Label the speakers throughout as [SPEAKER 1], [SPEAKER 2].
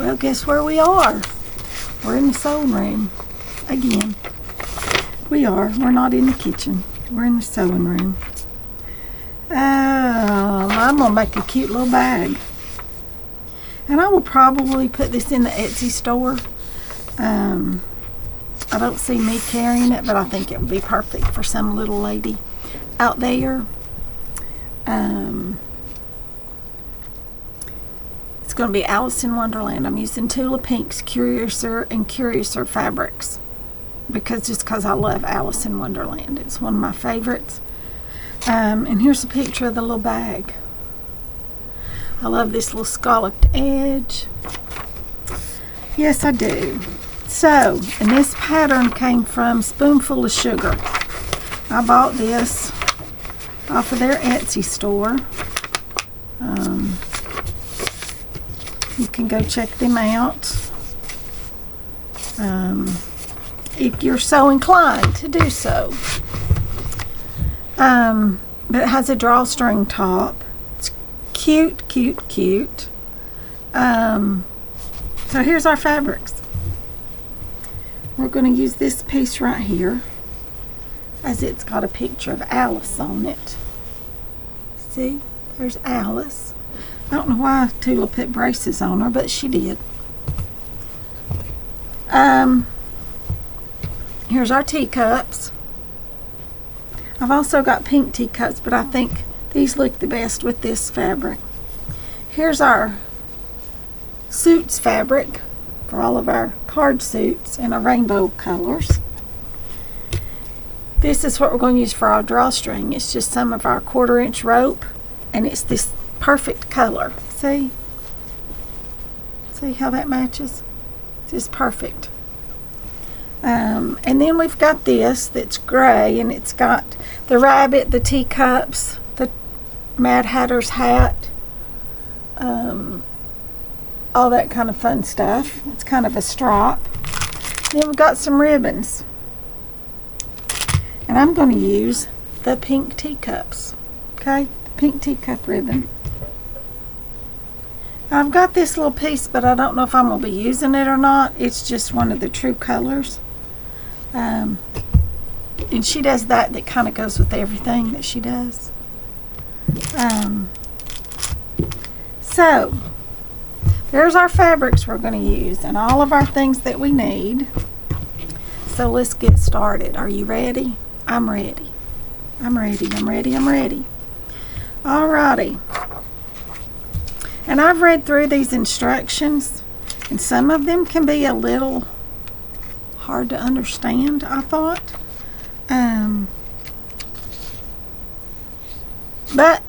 [SPEAKER 1] Well, guess where we are? We're in the sewing room. Again. We're not in the kitchen. We're in the sewing room. I'm going to make a cute little bag. And I will probably put this in the Etsy store. I don't see me carrying it, but I think it would be perfect for some little lady out there. It's going to be Alice in Wonderland. I'm using Tula Pinks, Curiouser, and Curiouser fabrics because I love Alice in Wonderland. It's one of my favorites. And here's a picture of the little bag. I love this little scalloped edge. Yes, I do. So, and this pattern came from Spoonful of Sugar. I bought this off of their Etsy store. You can go check them out if you're so inclined to do so. But it has a drawstring top. It's cute, cute, cute. So here's our fabrics. We're going to use this piece right here, as it's got a picture of Alice on it. See, there's Alice. I don't know why Tula put braces on her, but she did. Here's our teacups. I've also got pink teacups, but I think these look the best with this fabric. Here's our suits fabric for all of our card suits in our rainbow colors. This is what we're going to use for our drawstring. It's just some of our 1/4 inch rope, and it's this perfect color. See how that matches? It's just perfect. And then we've got this that's gray, and it's got the rabbit, the teacups, the Mad Hatter's hat, all that kind of fun stuff. It's kind of a strap. Then we've got some ribbons, and I'm going to use the pink teacups. Okay, the pink teacup ribbon. I've got this little piece, but I don't know if I'm going to be using it or not. It's just one of the true colors. And she does that kind of goes with everything that she does. So there's our fabrics we're going to use and all of our things that we need. So let's get started. Are you ready? I'm ready. I'm ready. I'm ready. I'm ready. Alrighty. And I've read through these instructions, and some of them can be a little hard to understand, I thought. But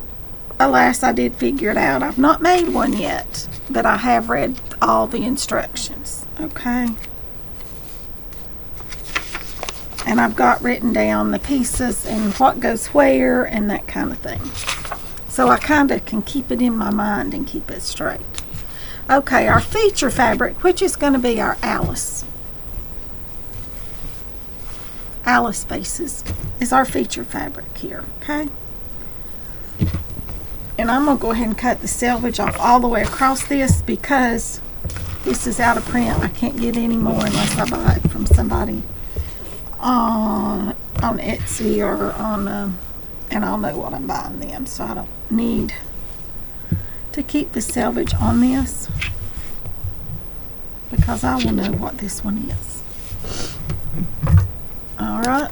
[SPEAKER 1] alas, I did figure it out. I've not made one yet, but I have read all the instructions. Okay. And I've got written down the pieces and what goes where and that kind of thing. So I kind of can keep it in my mind and keep it straight. Okay, our feature fabric, which is going to be our Alice faces, is our feature fabric here, okay? And I'm going to go ahead and cut the selvage off all the way across this because this is out of print. I can't get any more unless I buy it from somebody on Etsy or on, and I'll know what I'm buying then, so I don't need to keep the selvage on this because I will know what this one is. Alright,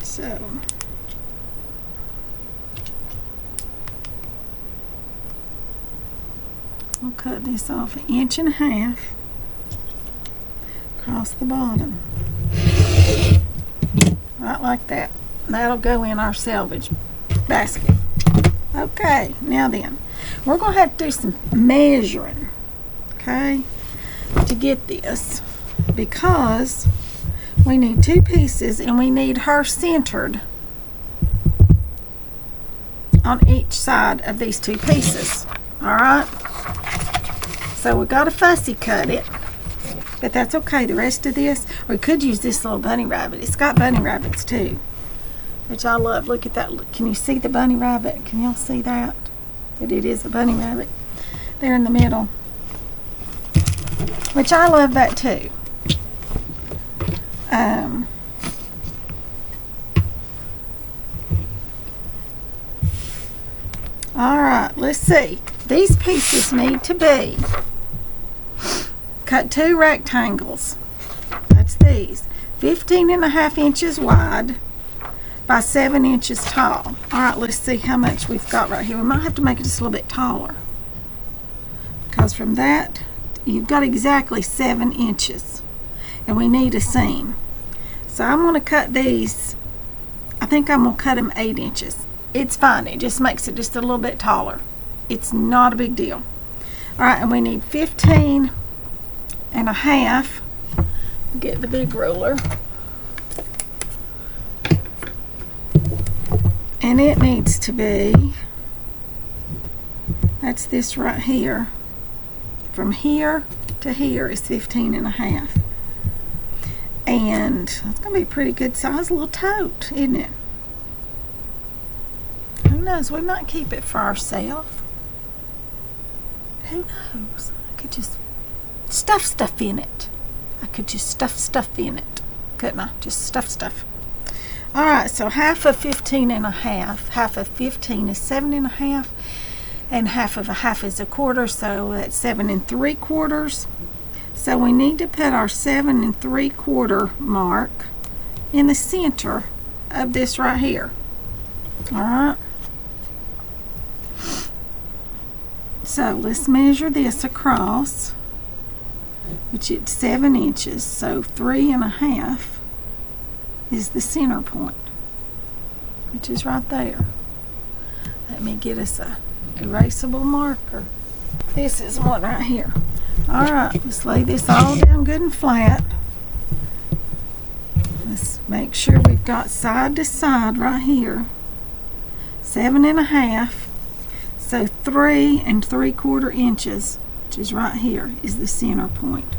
[SPEAKER 1] so I'll cut this off 1.5 inches across the bottom, right like that. That'll go in our selvage basket. Okay, now then, we're going to have to do some measuring, okay, to get this, because we need 2 pieces and we need her centered on each side of these 2 pieces. Alright, so we got to fussy cut it, but that's okay. The rest of this, we could use this little bunny rabbit. It's got bunny rabbits too, which I love. Look at that. Can you see the bunny rabbit? Can y'all see that? but it is a bunny rabbit there in the middle, which I love that too. All right, let's see. These pieces need to be cut 2 rectangles. That's these. 15.5 inches wide by 7 inches tall. All right, let's see how much we've got right here. We might have to make it just a little bit taller, because from that, you've got exactly 7 inches, and we need a seam. So I'm going to cut these. I think I'm going to cut them 8 inches. It's fine. It just makes it just a little bit taller. It's not a big deal. All right, and we need 15.5. Get the big ruler. And it needs to be, that's this right here. From here to here is 15.5. And it's going to be a pretty good size little tote, isn't it? Who knows? We might keep it for ourselves. Who knows? I could just stuff stuff in it. I could just stuff in it. Couldn't I? Just stuff. Alright, so half of 15.5. Half of 15 is 7.5. And half of a half is a quarter, so that's 7 3/4. So we need to put our 7 3/4 mark in the center of this right here. Alright. So let's measure this across, which is 7 inches. So 3.5 is the center point, which is right there. Let me get us a erasable marker. This is one right here. Alright, let's lay this all down good and flat. Let's make sure we've got side to side right here. 7.5. So 3 3/4 inches, which is right here, is the center point.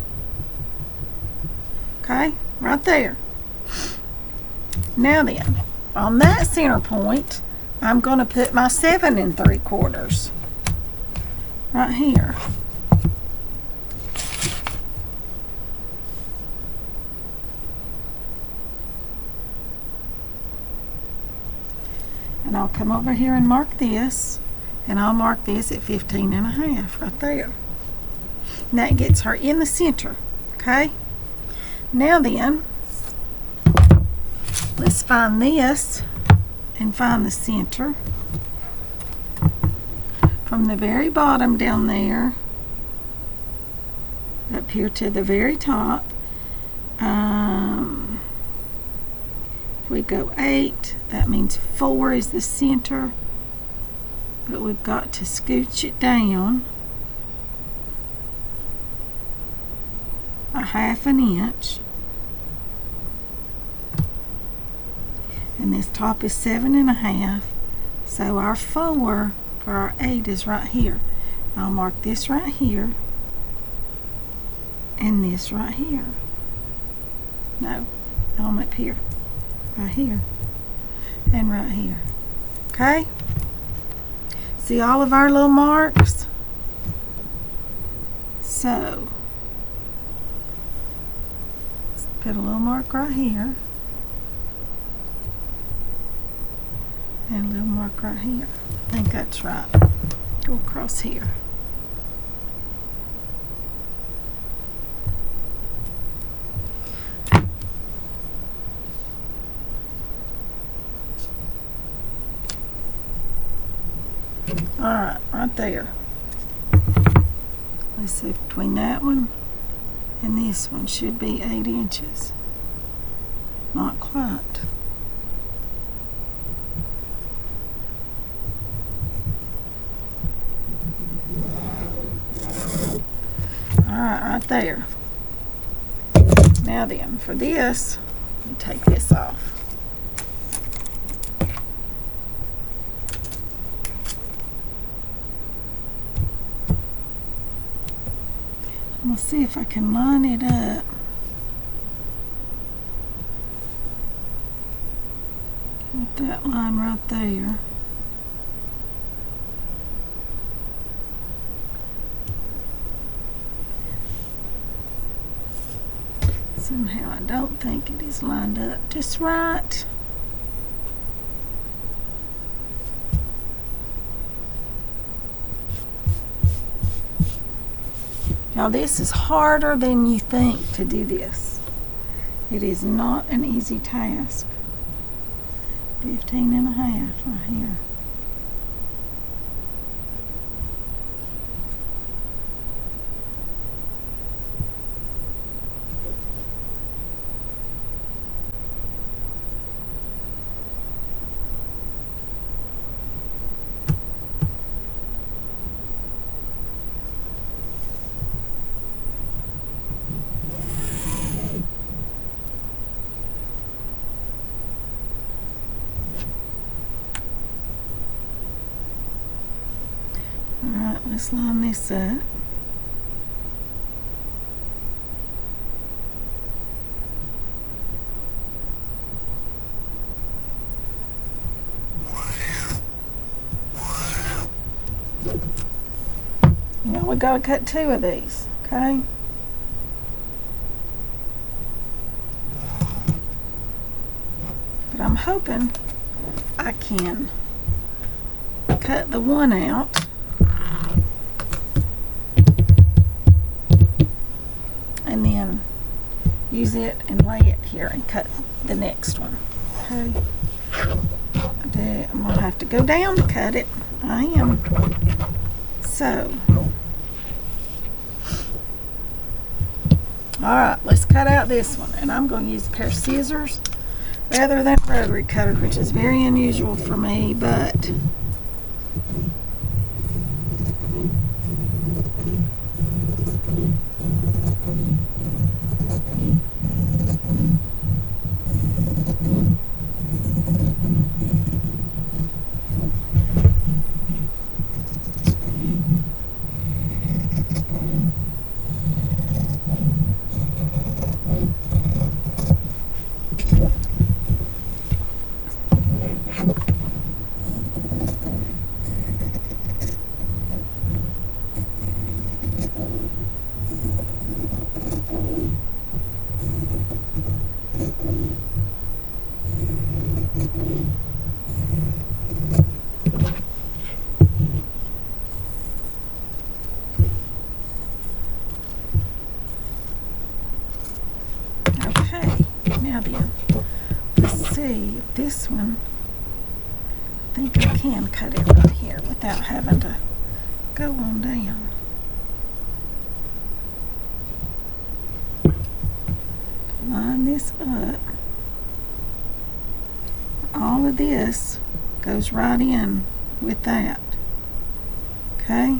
[SPEAKER 1] Okay, right there. Now then, on that center point, I'm going to put my 7 3/4 right here. And I'll come over here and mark this, and I'll mark this at 15.5 right there. And that gets her in the center. Okay? Now then, let's find this and find the center. From the very bottom down there up here to the very top, if we go 8, that means 4 is the center, but we've got to scooch it down a 1/2 inch. And this top is 7.5, so our 4 for our 8 is right here. I'll mark this right here and this right here. No, on up here, right here, and right here. Okay? See all of our little marks? So, let's put a little mark right here. And a little mark right here. I think that's right. Go across here. Alright, right there. Let's see, between that one and this one should be 8 inches. Not quite. Alright, right there. Now then, for this, let me take this off. I'm going to see if I can line it up. With that line right there. Somehow I don't think it is lined up just right. Now this is harder than you think to do this. It is not an easy task. 15.5 right here. Alright, let's line this up. Now we gotta cut 2 of these, okay? But I'm hoping I can cut the one out and then use it and lay it here and cut the next one. Okay. I'm gonna have to go down to cut it. I am. So, alright, let's cut out this one. And I'm going to use a pair of scissors rather than a rotary cutter, which is very unusual for me, but now then, let's see if this one, I think I can cut it right here without having to go on down. Line this up. All of this goes right in with that. Okay?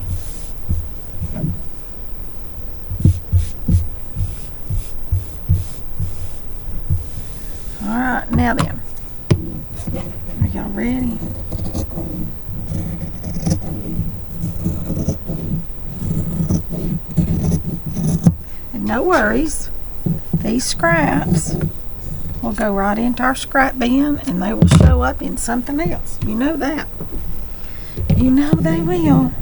[SPEAKER 1] Alright, now then. Are y'all ready? And no worries, these scraps will go right into our scrap bin and they will show up in something else. You know that. You know they will.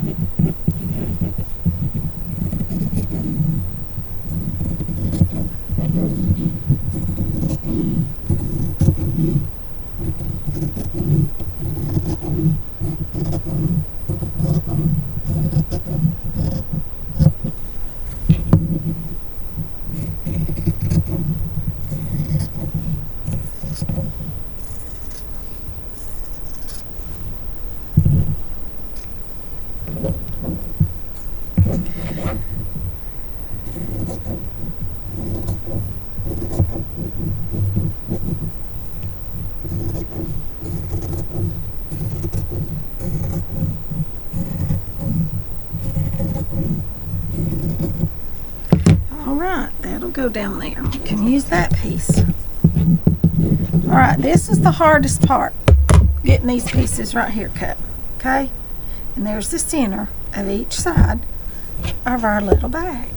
[SPEAKER 1] Go down there. We can use that piece. Alright, this is the hardest part, getting these pieces right here cut. Okay? And there's the center of each side of our little bag.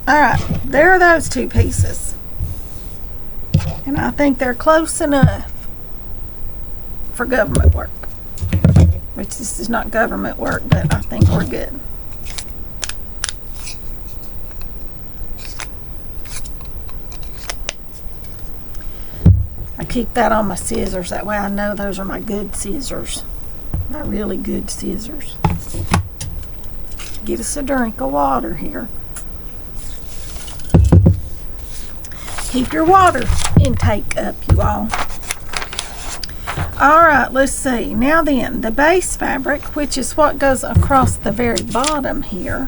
[SPEAKER 1] Alright, there are those 2 pieces. And I think they're close enough for government work. Which this is not government work, but I think we're good. keep that on my scissors. That way I know those are my good scissors. My really good scissors. Get us a drink of water here. Keep your water intake up, you all. Alright, let's see. Now then, the base fabric, which is what goes across the very bottom here,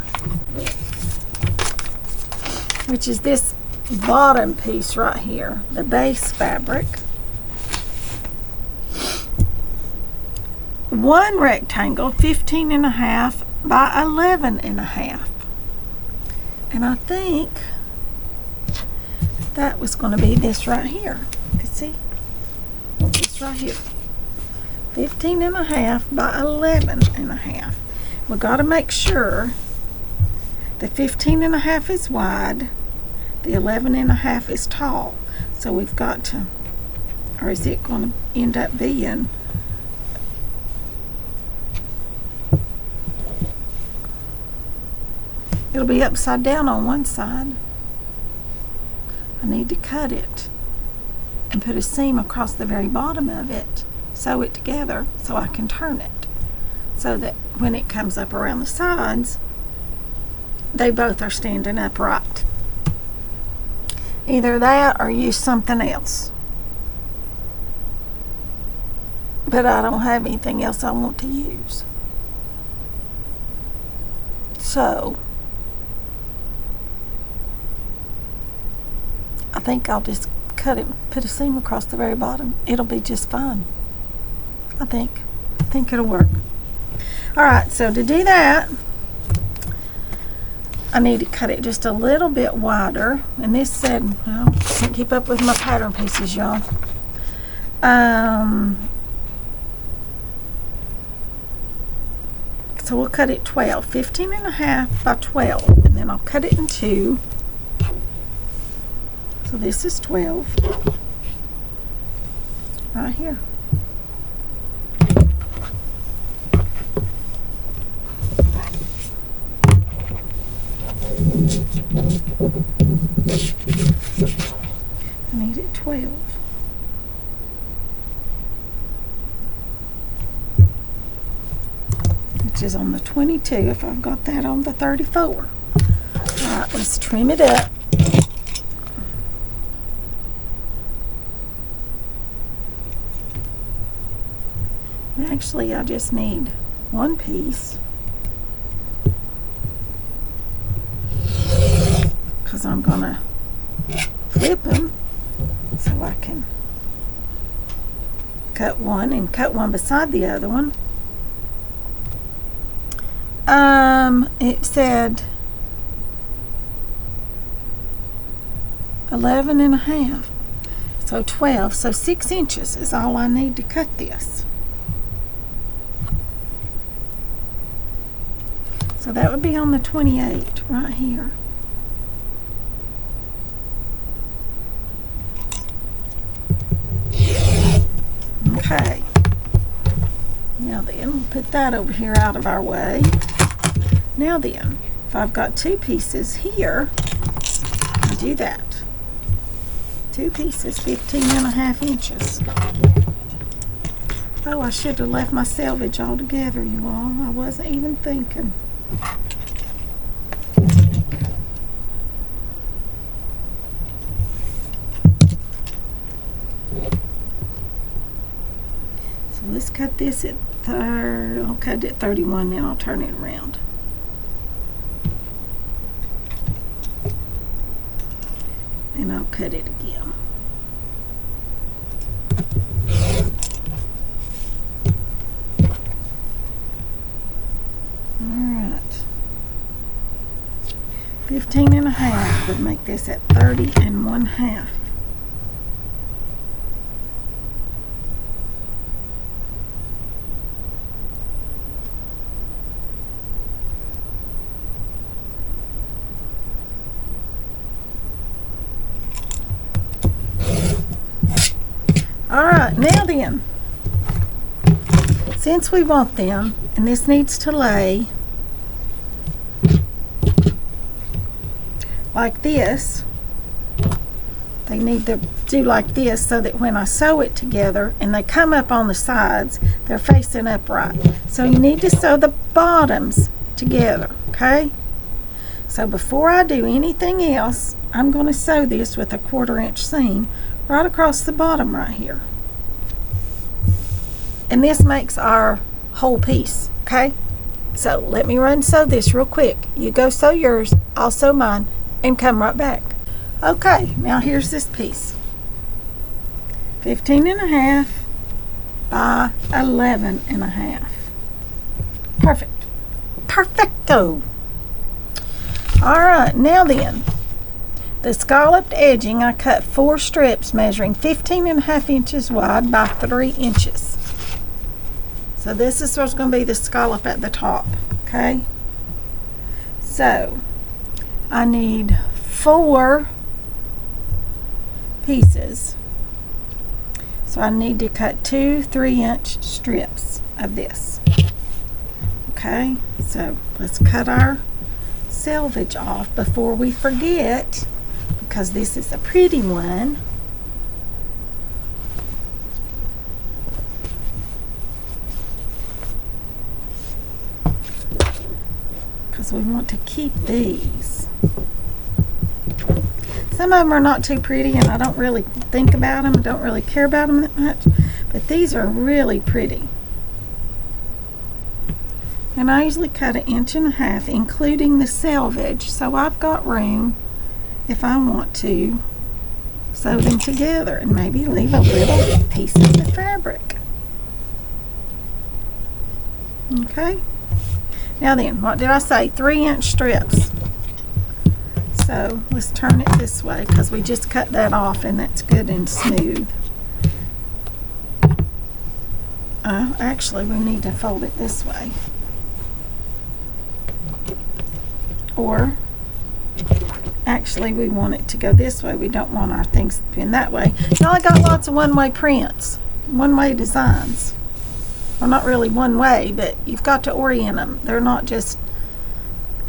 [SPEAKER 1] which is this bottom piece right here, the base fabric. One rectangle, 15.5 by 11.5. And I think that was going to be this right here. You can see this right here. 15.5 by 11.5. We got to make sure the 15.5 is wide, the 11.5 is tall. So we've got to, or is it going to end up being it'll be upside down on one side. I need to cut it and put a seam across the very bottom of it, sew it together so I can turn it, so that when it comes up around the sides, they both are standing upright. Either that or use something else. But I don't have anything else I want to use. So I think I'll just cut it, put a seam across the very bottom. It'll be just fine. I think it'll work. Alright, so to do that, I need to cut it just a little bit wider. And this said, well, I can't keep up with my pattern pieces, y'all. So we'll cut it 12, 15.5 by 12, and then I'll cut it in two. So this is 12 right here. I need it 12. Which is on the 22 if I've got that on the 34. All right, let's trim it up. Actually, I just need one piece because I'm gonna flip them so I can cut one and cut one beside the other one. It said 11.5, so 12, so 6 inches is all I need to cut this. So that would be on the 28 right here. Okay. Now then, we'll put that over here out of our way. Now then, if I've got two pieces here, I'll do that. Two pieces, 15.5 inches. Oh, I should have left my selvage all together, you all. I wasn't even thinking. So let's cut this at I'll cut it at 31, then I'll turn it around. And I'll cut it again. Alright. 15.5 would make this at 30.5. Alright, now then, since we want them, and this needs to lay like this, They need to do like this so that when I sew it together and they come up on the sides, they're facing upright. So you need to sew the bottoms together, okay? So before I do anything else, I'm going to sew this with a 1/4 inch seam right across the bottom right here. And this makes our whole piece, okay? So let me run sew this real quick. You go sew yours, I'll sew mine, and come right back. Okay, now here's this piece. 15.5 by 11.5. Perfect. Perfecto. Alright, now then, the scalloped edging, I cut 4 strips measuring 15.5 inches wide by 3 inches. So this is what's going to be the scallop at the top, okay? So I need 4 pieces. So I need to cut 2 3-inch strips of this. Okay, so let's cut our selvage off before we forget, because this is a pretty one. Because we want to keep these. Some of them are not too pretty and I don't really think about them. I don't really care about them that much. But these are really pretty. And I usually cut 1.5 inches, including the selvage. So I've got room, if I want to, sew them together and maybe leave a little piece of the fabric. Okay. Now then, what did I say? 3-inch strips. So let's turn it this way because we just cut that off and that's good and smooth. Actually, we need to fold it this way. Or, actually, we want it to go this way. We don't want our things to pin that way. Now I got lots of one-way prints, one-way designs. Well, not really one way, but you've got to orient them. They're not just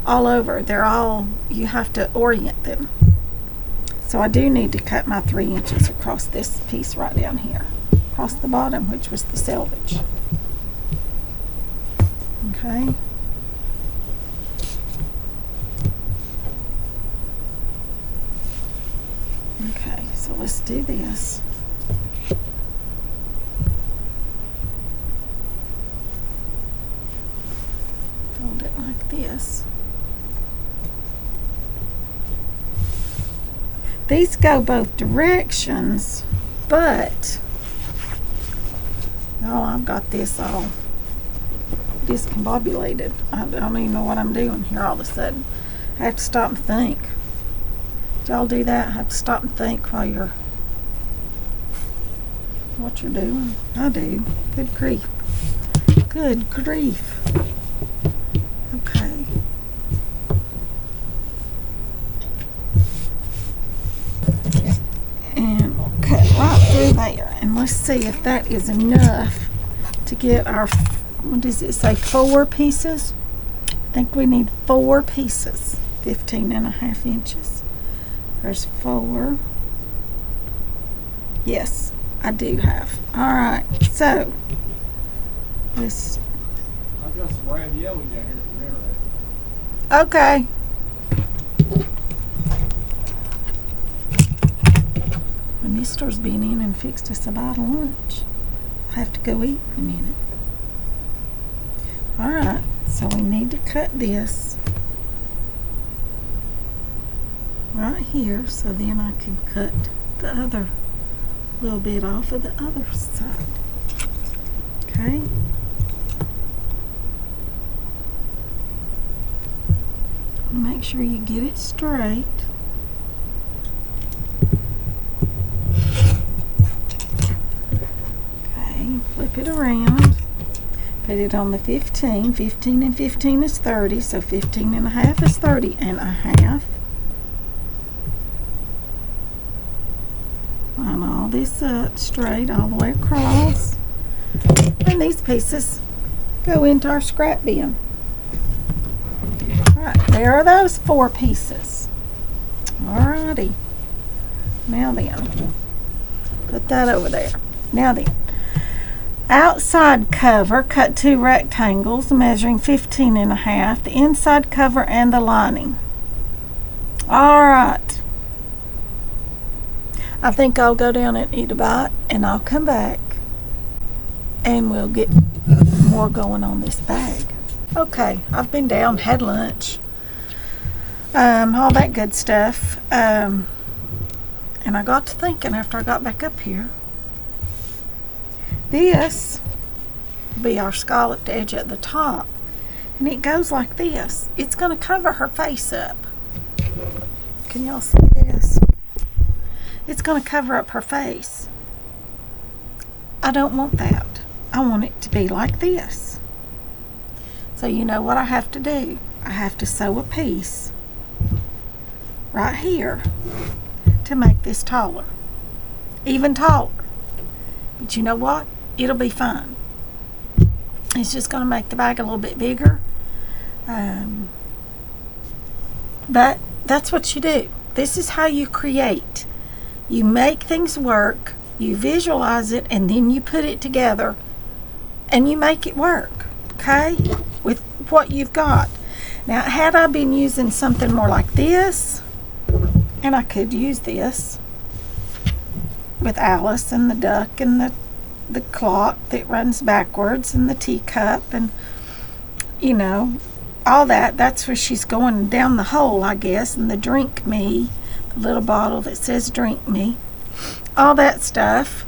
[SPEAKER 1] all over. They're all, you have to orient them. So I do need to cut my 3 inches across this piece right down here, across the bottom, which was the selvage. Okay. Okay, so let's do this. Fold it like this. These go both directions, but oh, I've got this all discombobulated. I don't even know what I'm doing here all of a sudden. I have to stop and think. Do y'all do that? Have to stop and think while you're what you're doing? I do. Good grief. Good grief. Okay. And we'll cut right through there. And let's see if that is enough to get our, what does it say, 4 pieces? I think we need 4 pieces. 15.5 inches. There's 4. Yes, I do have. Alright, so this.
[SPEAKER 2] I've got some red yellow down here from there.
[SPEAKER 1] Okay. When this store's been in and fixed us a bottle of lunch, I'll have to go eat in a minute. Alright, so we need to cut this right here so then I can cut the other little bit off of the other side. Okay. Make sure you get it straight. Okay, flip it around. Put it on the 15. 15 and 15 is 30, so 15.5 is 30.5. Line all this up straight all the way across. And these pieces go into our scrap bin. Alright, there are those 4 pieces. Alrighty. Now then, put that over there. Now then, outside cover, cut 2 rectangles measuring 15.5, the inside cover and the lining. All right. I think I'll go down and eat a bite, and I'll come back, and we'll get more going on this bag. Okay, I've been down, had lunch, all that good stuff, and I got to thinking after I got back up here, this will be our scalloped edge at the top, and it goes like this. It's going to cover her face up. Can y'all see this? It's going to cover up her face. I don't want that. I want it to be like this. So you know what I have to do? I have to sew a piece right here to make this taller. Even taller. But you know what? It'll be fine. It's just going to make the bag a little bit bigger. But that's what you do. This is how you create. You make things work, you visualize it, and then you put it together and you make it work, okay, with what you've got. Now, had I been using something more like this, and I could use this with Alice and the duck and the clock that runs backwards and the teacup and, you know, all that. That's where she's going down the hole, I guess, and the drink me, the little bottle that says drink me, all that stuff.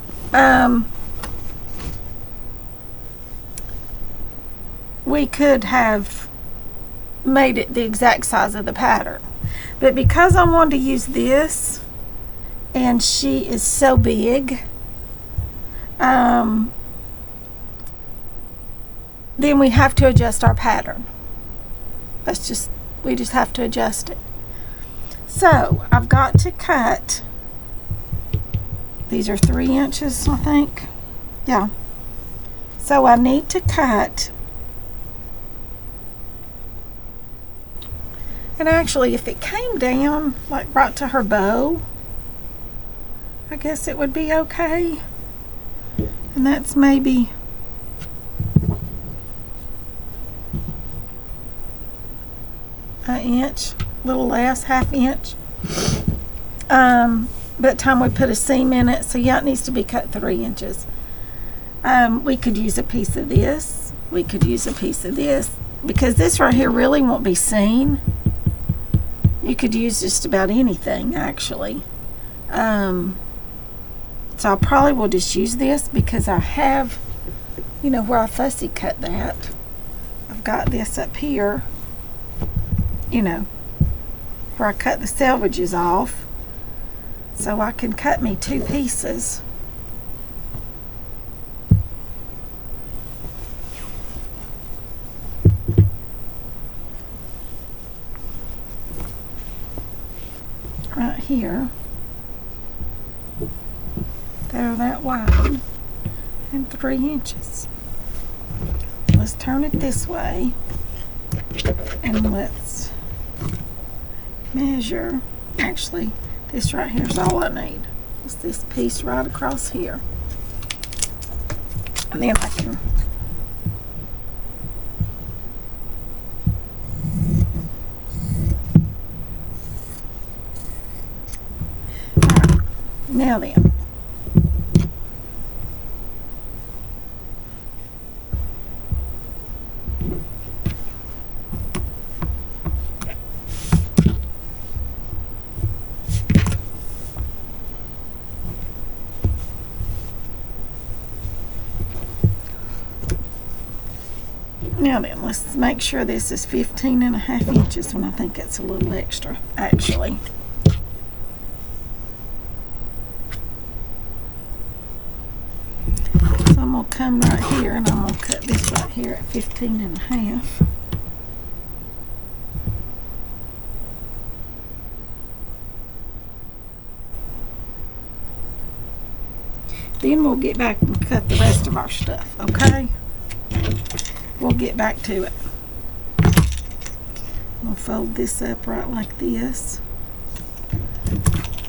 [SPEAKER 1] We could have made it the exact size of the pattern, but because I wanted to use this and she is so big, then we have to adjust our pattern. We just have to adjust it. So I've got to cut, these are 3 inches, I think. Yeah. So I need to cut, and actually if it came down like right to her bow, I guess it would be okay. And that's maybe an inch, a little less, ½ inch. By the time we put a seam in it, so yeah, it needs to be cut 3 inches. We could use a piece of this. We could use a piece of this, because this right here really won't be seen. You could use just about anything, actually. So I probably will just use this, because I have, you know, where I fussy cut that. I've got this up here, you know, where I cut the selvages off. So I can cut me 2 pieces. Right here. They're that wide and 3 inches. Let's turn it this way and let's measure. Actually, this right here is all I need. It's this piece right across here. And then I can alright, now then. Now then, let's make sure this is 15.5 inches, when I think it's a little extra, actually. So I'm going to come right here and I'm going to cut this right here at 15.5. Then we'll get back and cut the rest of our stuff, okay? We'll get back to it. We'll fold this up right like this.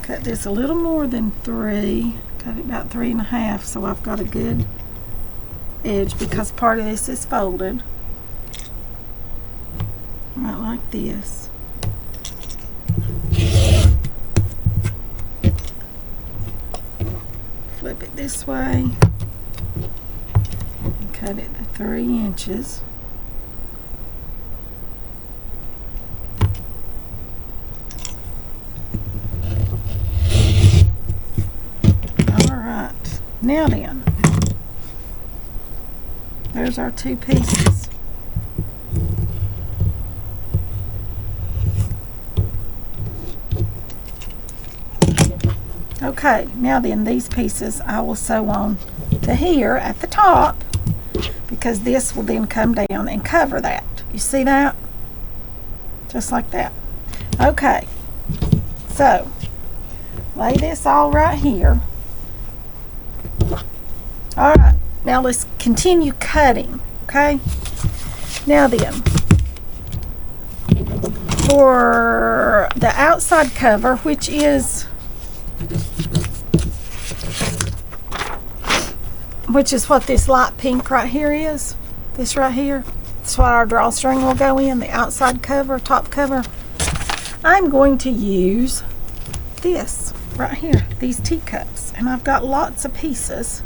[SPEAKER 1] Cut this a little more than 3. Cut it about 3.5, so I've got a good edge because part of this is folded. Right like this. Flip it this way. And cut it to 3 inches. Alright, now then, there's our 2 pieces. Okay, now then, these pieces I will sew on to here at the top because this will then come down and cover that. You see that? Just like that. Okay, so lay this all right here. Alright, now let's continue cutting, okay? Now then, for the outside cover, which is what this light pink right here is, this right here, that's what our drawstring will go in, the outside cover, top cover. I'm going to use this right here, these teacups, and I've got lots of pieces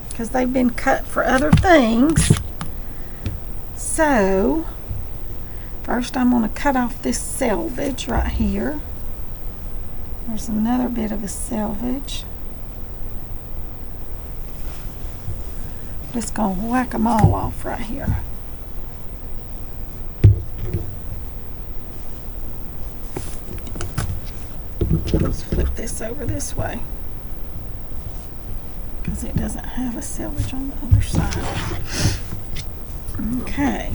[SPEAKER 1] because they've been cut for other things. So first I'm going to cut off this selvage right here. There's another bit of a selvage. Just going to whack them all off right here. Let's flip this over this way because it doesn't have a selvage on the other side. Okay.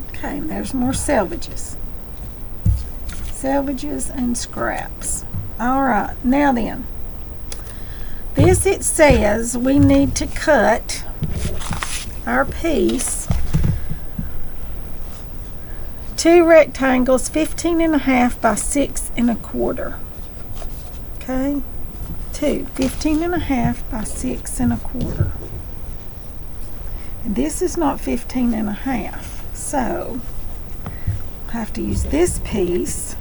[SPEAKER 1] Okay, and there's more selvages. Selvages and scraps. Alright, now then, this it says we need to cut our piece 2 rectangles 15.5 by 6 1/4. Okay, 2 15.5 by 6 1/4. And this is not 15.5, so I'll have to use this piece.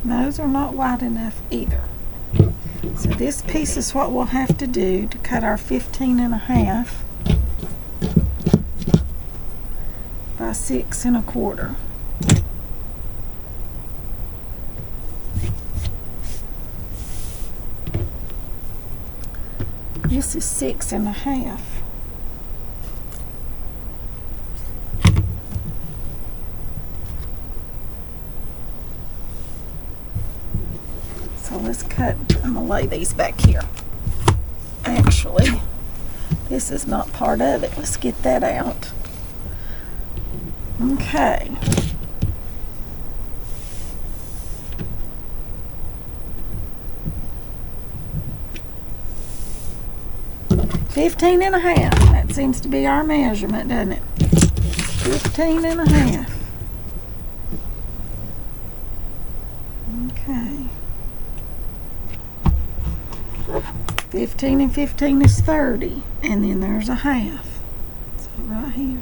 [SPEAKER 1] Those are not wide enough either. So this piece is what we'll have to do to cut our 15.5 by 6 1/4. This is 6.5. So let's cut, I'm going to lay these back here. Actually, this is not part of it. Let's get that out. Okay. $15.5. That seems to be our measurement, doesn't it? 15.5. Okay. 15 and 15 is 30, and then there's a half. So right here.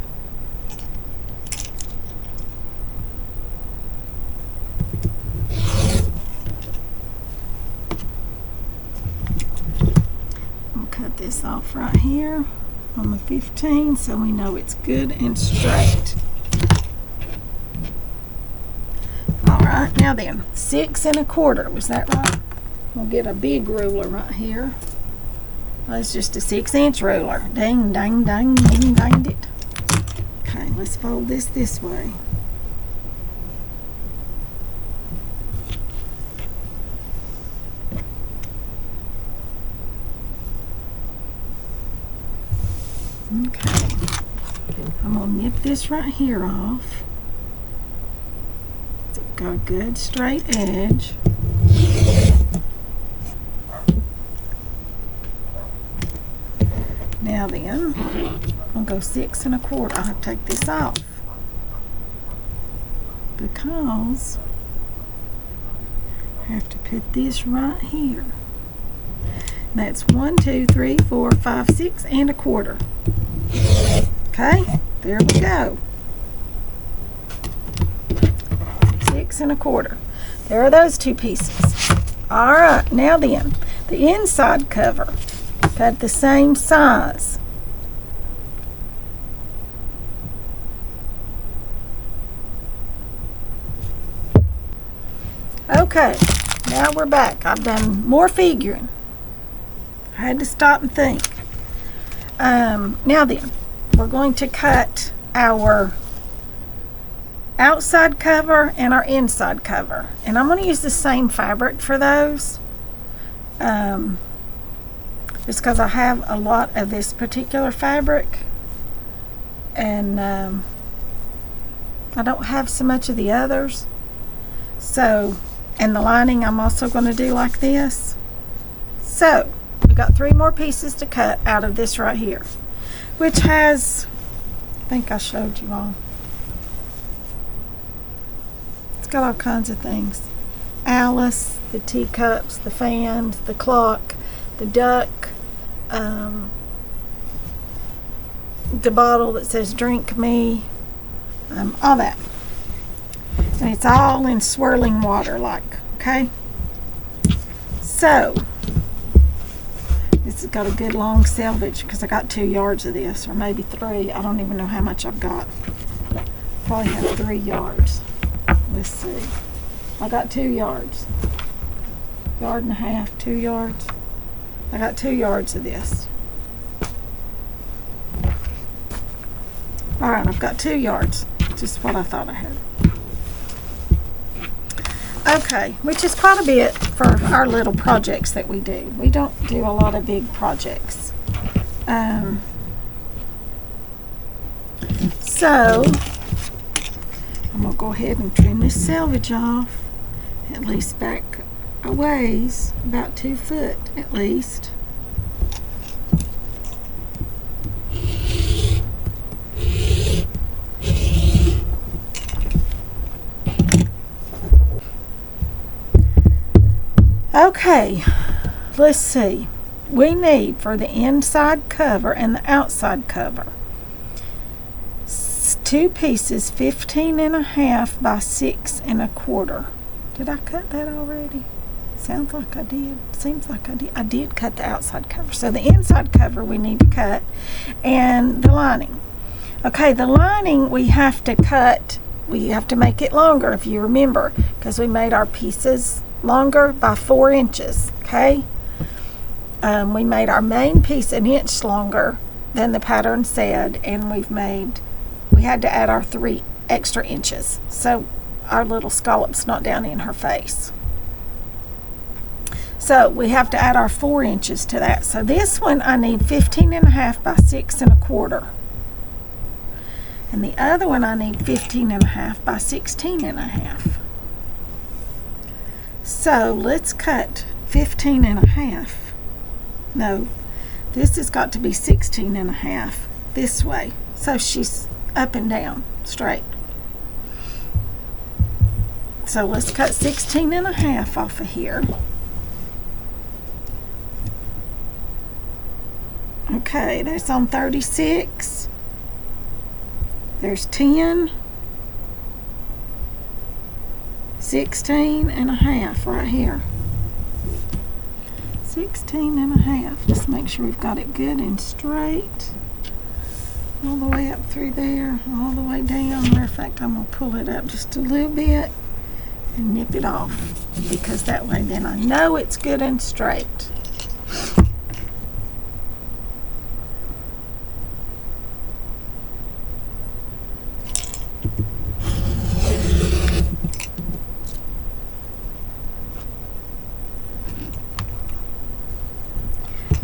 [SPEAKER 1] I'll cut this off right here on the 15 so we know it's good and straight. Alright, now then, 6 1/4, was that right? We'll get a big ruler right here. That's just a 6-inch ruler. Dang, dang, dang, dang, dang it. Okay, let's fold this way. Okay, I'm gonna nip this right here off. It's got a good straight edge. Now then, I'm gonna go 6 1/4. I have to take this off because I have to put this right here. That's 1 2 3 4 5 6 1/4. Okay, there we go. 6 1/4. There are those two pieces. All right, now then, the inside cover, got the same size. Okay, now we're back. I've done more figuring. I had to stop and think. Now then, we're going to cut our outside cover and our inside cover. And I'm going to use the same fabric for those. Just because I have a lot of this particular fabric. And I don't have so much of the others. So, and the lining I'm also going to do like this. So, we got 3 more pieces to cut out of this right here, which has, I think I showed you all. It's got all kinds of things. Alice, the teacups, the fans, the clock, the duck, the bottle that says drink me, all that. And it's all in swirling water like, okay? So, this has got a good long selvage because I got 2 yards of this, or maybe 3. I don't even know how much I've got. Probably have 3 yards. Let's see. I got 2 yards. 1.5 yards, 2 yards. I got 2 yards of this. Alright, I've got 2 yards. Just what I thought I had. Okay, which is quite a bit for our little projects that we do. We don't do a lot of big projects. So, I'm going to go ahead and trim this selvage off, at least back a ways, about 2 foot at least. Okay, let's see. We need for the inside cover and the outside cover 2 pieces 15 1/2 by 6 1/4. Did I cut that already? Sounds like I did. Seems like I did. I did cut the outside cover. So the inside cover we need to cut, and the lining. Okay, the lining we have to cut. We have to make it longer, if you remember, because we made our pieces longer by 4 inches. Okay, we made our main piece 1 inch longer than the pattern said, and we had to add our 3 extra inches so our little scallop's not down in her face. So we have to add our 4 inches to that. So this one I need 15 1/2 by 6 1/4. And the other one I need 15 1/2 by 16 1/2. So let's cut 15 1/2. No, this has got to be 16 1/2 this way. So she's up and down straight. So let's cut 16 1/2 off of here. Okay, that's on 36. There's 10. 16 1/2 right here. 16 1/2. Just make sure we've got it good and straight. All the way up through there, all the way down. Matter of fact, I'm going to pull it up just a little bit and nip it off, because that way then I know it's good and straight.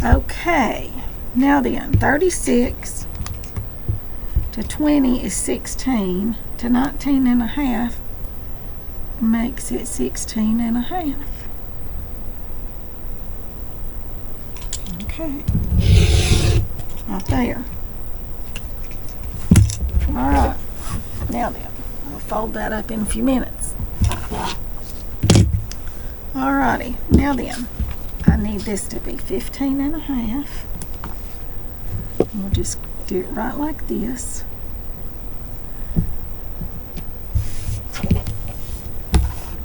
[SPEAKER 1] Okay, now then, 36 to 20 is 16, to 19 and a half makes it 16 and a half. Okay, right there. All right, now then, I'll fold that up in a few minutes. Alrighty, now then, I need this to be 15 and a half. We'll just do it right like this.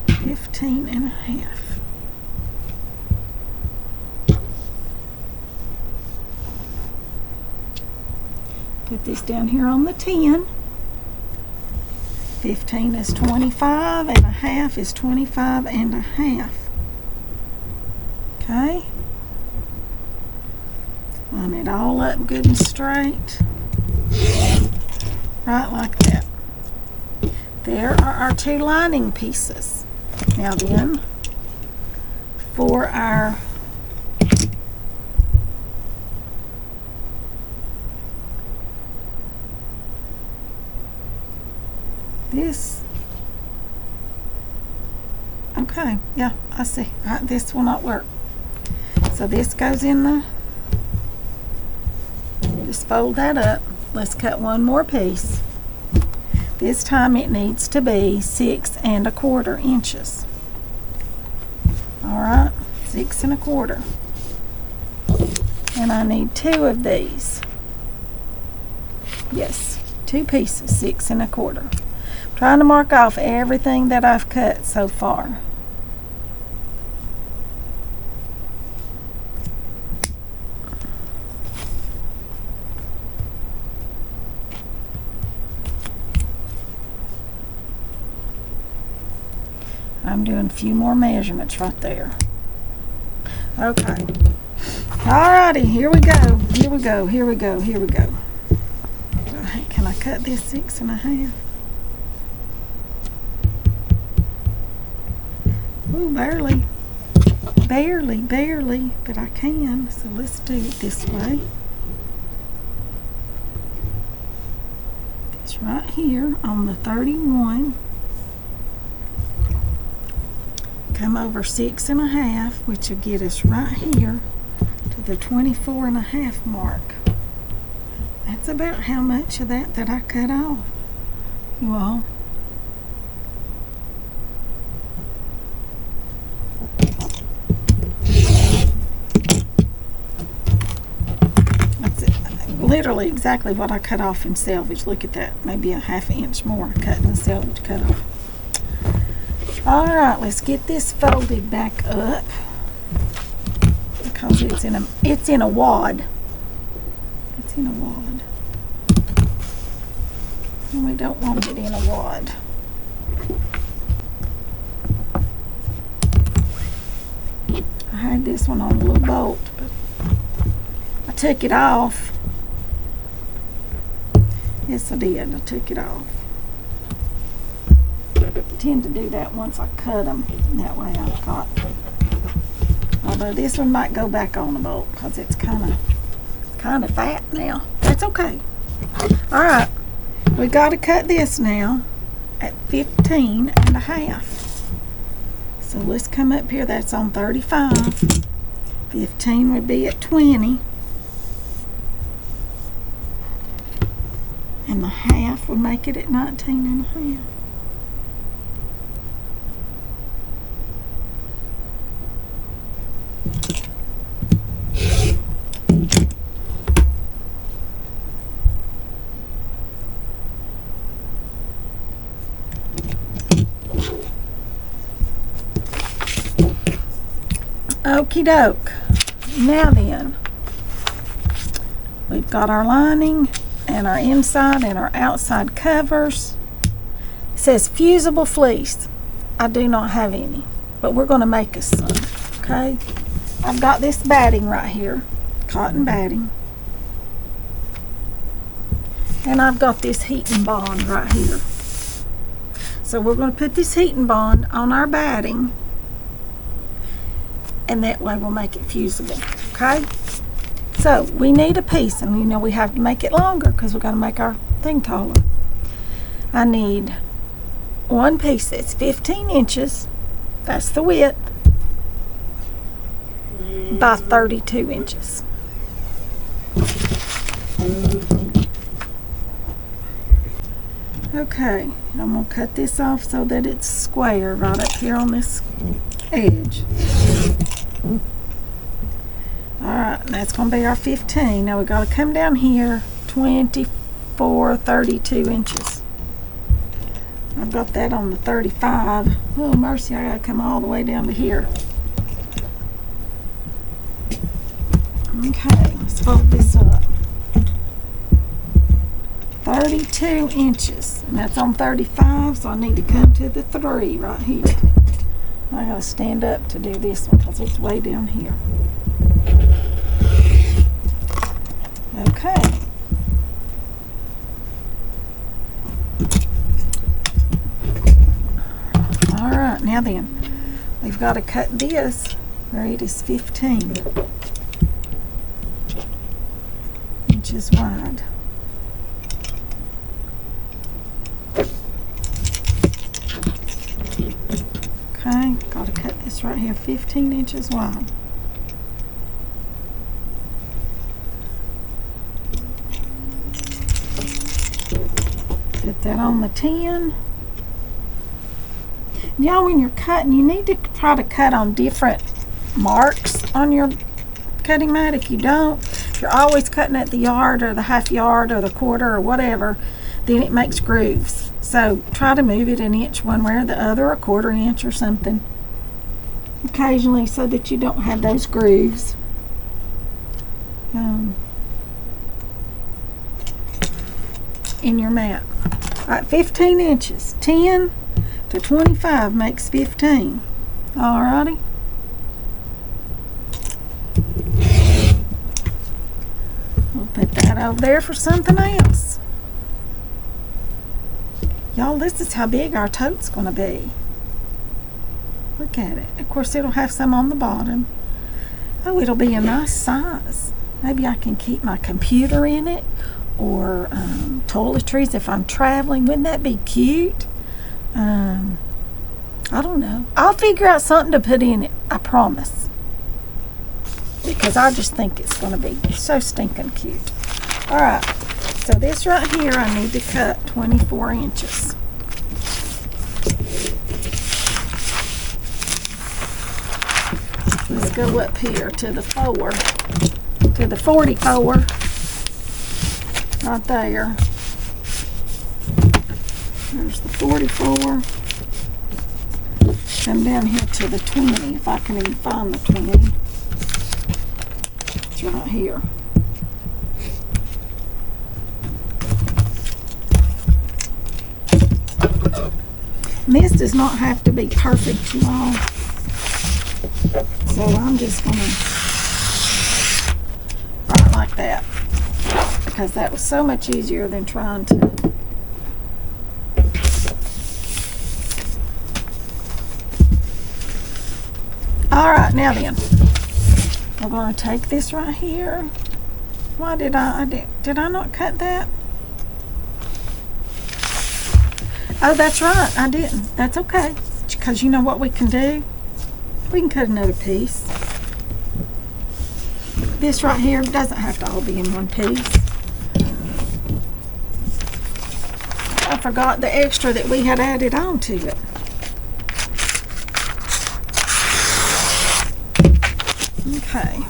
[SPEAKER 1] $15 and a half. Put this down here on the 10. 15 is 25 and a half is 25 and a half. Okay. Line it all up good and straight. Right like that. There are our two lining pieces. Now then, for our this, okay, yeah, I see. This will not work. So this goes in the, just fold that up. Let's cut one more piece. This time it needs to be 6 1/4 inches. All right, 6 1/4. And I need 2 of these. Yes, 2 pieces, 6 1/4. Trying to mark off everything that I've cut so far. I'm doing a few more measurements right there. Okay. Alrighty, here we go. Here we go. Here we go. Here we go. Can I cut this 6 1/2? Ooh, barely. Barely, but I can. So let's do it this way. It's right here on the 31. Come over 6 1/2, which will get us right here to the 24 1/2 mark. That's about how much of that I cut off, you all. That's literally exactly what I cut off in selvage. Look at that, maybe a 1/2 inch more cut in the selvage cut off. All right, let's get this folded back up because it's in a wad. It's in a wad. And we don't want it in a wad. I had this one on a little bolt, but I took it off. Yes, I did. I took it off. Tend to do that once I cut them. That way I've got, although this one might go back on the bolt because it's kind of fat now. That's okay. All right, we got to cut this now at 15 1/2. So let's come up here. That's on 35. 15 would be at 20. And the 1/2 would make it at 19 1/2. Okie doke. Now then, we've got our lining and our inside and our outside covers. It says fusible fleece. I do not have any, but we're going to make us some. Okay, I've got this batting right here, cotton batting, and I've got this heating bond right here. So we're going to put this heating bond on our batting, and that way we'll make it fusible. Okay, so we need a piece, and you know we have to make it longer because we're going to make our something taller. I need one piece that's 15 inches. That's the width. By 32 inches. Okay, I'm going to cut this off so that it's square right up here on this edge. Alright, that's going to be our 15. Now we've got to come down here 24, 32 inches. I've got that on the 35. Oh, mercy, I got to come all the way down to here. Okay, let's fold this up. 32 inches, and that's on 35, so I need to come to the 3 right here. I gotta stand up to do this one because it's way down here. Okay. Alright, now then, we've got to cut this where it is 15 inches wide. Okay, got to cut this right here 15 inches wide. Put that on the 10. Y'all, when you're cutting, you need to try to cut on different marks on your cutting mat. If you don't, if you're always cutting at the yard or the half yard or the quarter or whatever, then it makes grooves. So try to move it an inch one way or the other, or a quarter inch or something occasionally, so that you don't have those grooves. In your mat. Alright, 15 inches. 10 to 25 makes 15. Alrighty. We'll put that over there for something else. Y'all, this is how big our tote's going to be. Look at it. Of course, it'll have some on the bottom. Oh, it'll be a nice size. Maybe I can keep my computer in it, or toiletries if I'm traveling. Wouldn't that be cute? I don't know. I'll figure out something to put in it. I promise. Because I just think it's going to be so stinking cute. Alright. So this right here, I need to cut 24 inches. Let's go up here to the 4, to the 44, right there. There's the 44. Come down here to the 20, if I can even find the 20. It's right here. And this does not have to be perfect, you all. So I'm just going to write like that, because that was so much easier than trying to. Alright, now then, we're going to take this right here. Why did I not cut that? Oh, that's right, I didn't. That's okay, because you know what we can do? We can cut another piece. This right here doesn't have to all be in one piece. I forgot the extra that we had added on to it. Okay.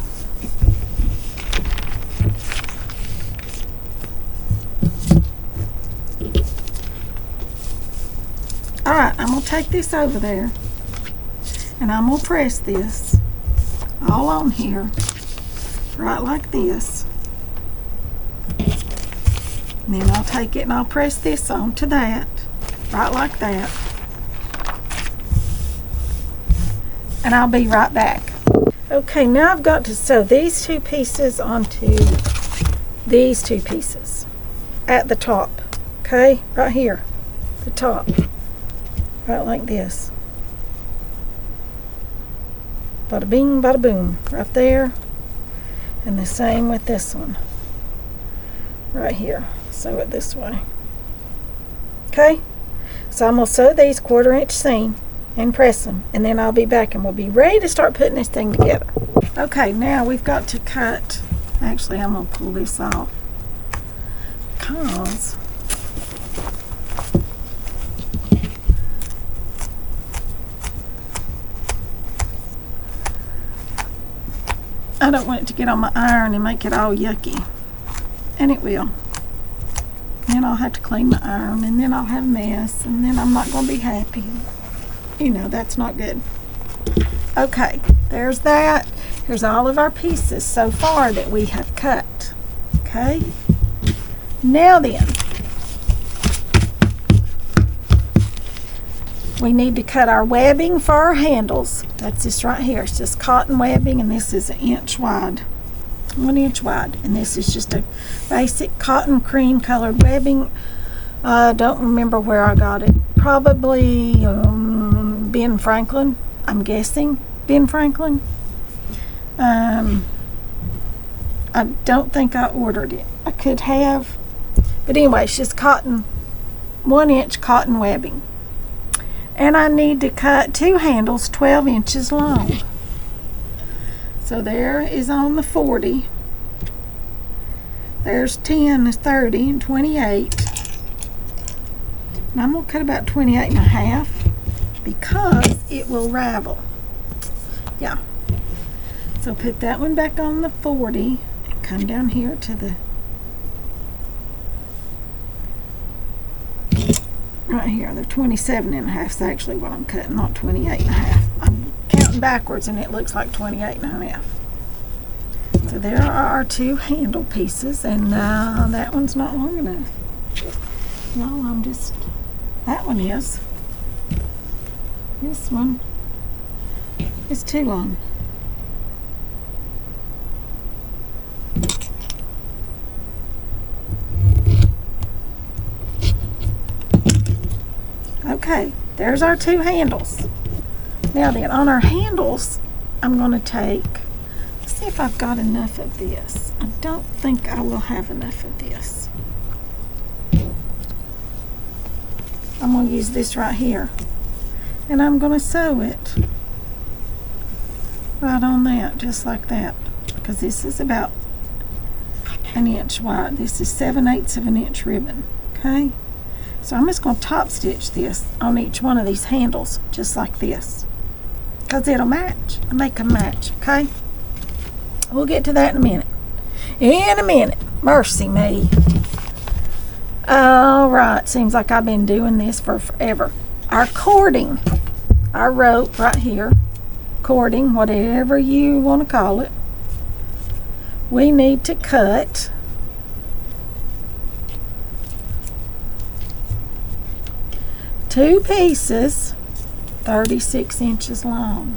[SPEAKER 1] Alright, I'm going to take this over there, and I'm going to press this all on here, right like this. And then I'll take it and I'll press this onto that, right like that. And I'll be right back. Okay, now I've got to sew these two pieces onto these two pieces at the top. Okay, right here, the top. Right like this. Bada bing, bada boom. Right there. And the same with this one. Right here. sew it this way. Okay, so I'm going to sew these 1/4 inch seam and press them, and then I'll be back and we'll be ready to start putting this thing together. Okay, now we've got to cut. Actually, I'm going to pull this off because I don't want it to get on my iron and make it all yucky, and it will. Then I'll have to clean my iron, and then I'll have a mess, and then I'm not going to be happy. You know, that's not good. Okay, there's that. Here's all of our pieces so far that we have cut. Okay, now then, we need to cut our webbing for our handles. That's this right here. It's just cotton webbing, and this is 1 inch wide. 1 inch wide, and this is just a basic cotton cream colored webbing. I don't remember where I got it. Probably Ben Franklin, I'm guessing. Ben Franklin. I don't think I ordered it. I could have, but anyway, it's just cotton, 1 inch cotton webbing. And I need to cut 2 handles 12 inches long. So there is on the 40. There's 10, 30, and 28. And I'm going to cut about 28 and a half because it will ravel. Yeah. So put that one back on the 40 and come down here to the right here. The 27 and a half is actually what I'm cutting, not 28 and a half. I'm counting backwards and it looks like 28 and a half. So there are our 2 handle pieces, and that one's not long enough. No, that one is. This one is too long. Okay, there's our 2 handles. Now then, on our handles, I'm going to take, see if I've got enough of this. I don't think I will have enough of this. I'm going to use this right here, and I'm going to sew it right on that, just like that, because this is about 1 inch wide. This is 7/8 of an inch ribbon. Okay, so I'm just going to top stitch this on each one of these handles, just like this, because it'll match. I'll make them match. Okay, we'll get to that in a minute. In a minute. Mercy me. All right, seems like I've been doing this for forever. Our cording, our rope right here, cording, whatever you want to call it, we need to cut 2 pieces 36 inches long.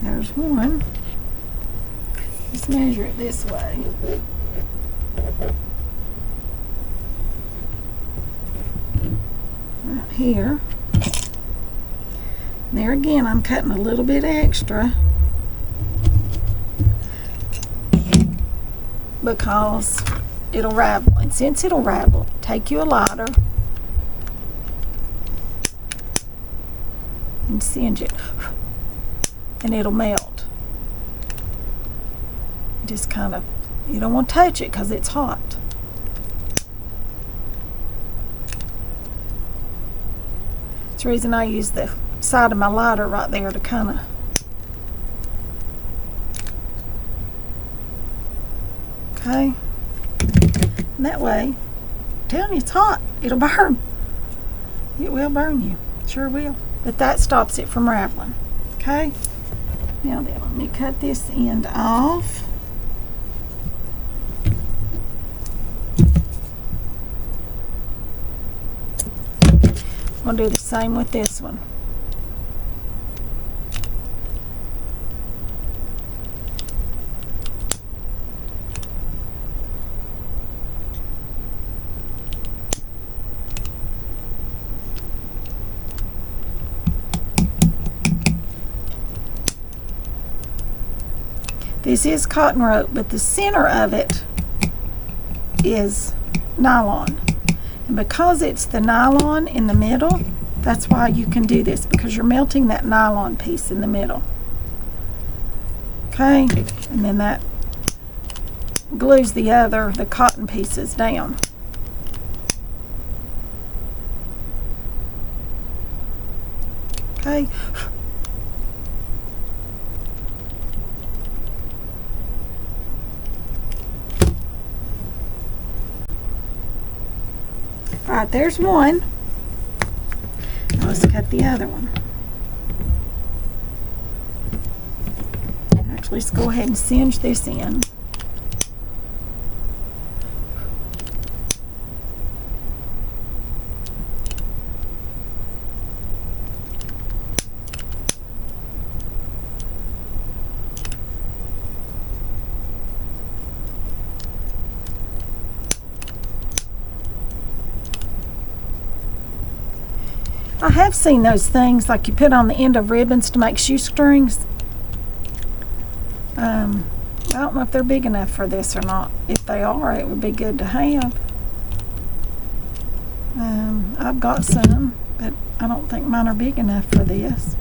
[SPEAKER 1] There's one. Let's measure it this way. Right here. There again, I'm cutting a little bit extra because it'll ravel. And since it'll ravel, take you a lighter and singe it, and it'll melt. Just kind of, you don't want to touch it because it's hot. That's the reason I use the side of my lighter right there to kind of okay. And that way, I'm telling you, it's hot. It'll burn. It will burn you. Sure will. But that stops it from raveling. Okay? Now then, let me cut this end off. I'm going to do the same with this one. This is cotton rope, but the center of it is nylon. And because it's the nylon in the middle, that's why you can do this, because you're melting that nylon piece in the middle. Okay, and then that glues the cotton pieces down. Okay. All right, there's one. Now let's cut the other one. Actually, let's go ahead and singe this in. I have seen those things like you put on the end of ribbons to make shoestrings. I don't know if they're big enough for this or not. If they are, it would be good to have. I've got some, but I don't think mine are big enough for this.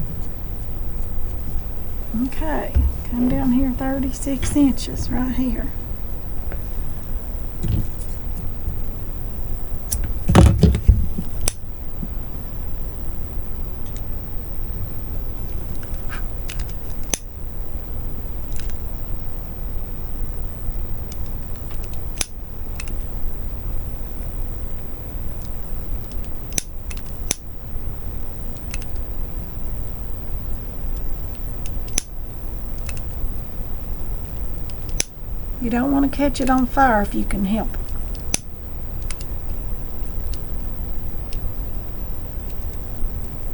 [SPEAKER 1] Okay, come down here 36 inches right here. You don't want to catch it on fire if you can help it.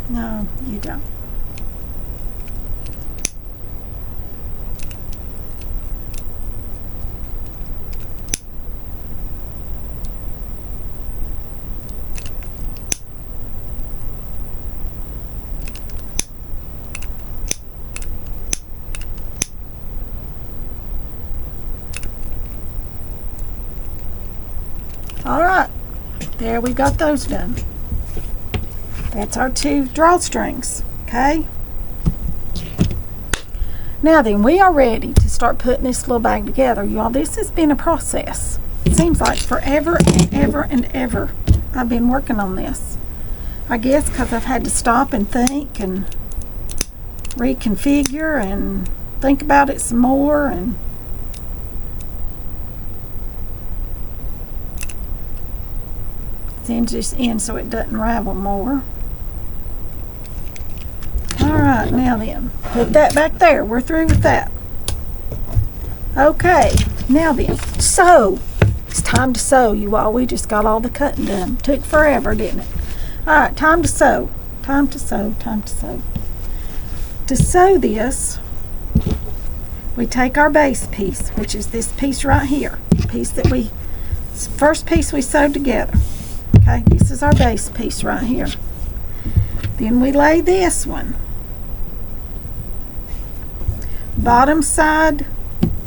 [SPEAKER 1] No, you don't. Alright, there we got those done. That's our 2 drawstrings, okay? Now then, we are ready to start putting this little bag together. Y'all, this has been a process. It seems like forever and ever and ever I've been working on this. I guess because I've had to stop and think and reconfigure and think about it some more and singe this in so it doesn't ravel more. Alright, now then, put that back there. We're through with that. Okay, now then, sew. It's time to sew, you all. We just got all the cutting done. Took forever, didn't it? Alright, time to sew. Time to sew, time to sew. To sew this, we take our base piece, which is this piece right here. First piece we sewed together. Okay, this is our base piece right here. Then we lay this one bottom side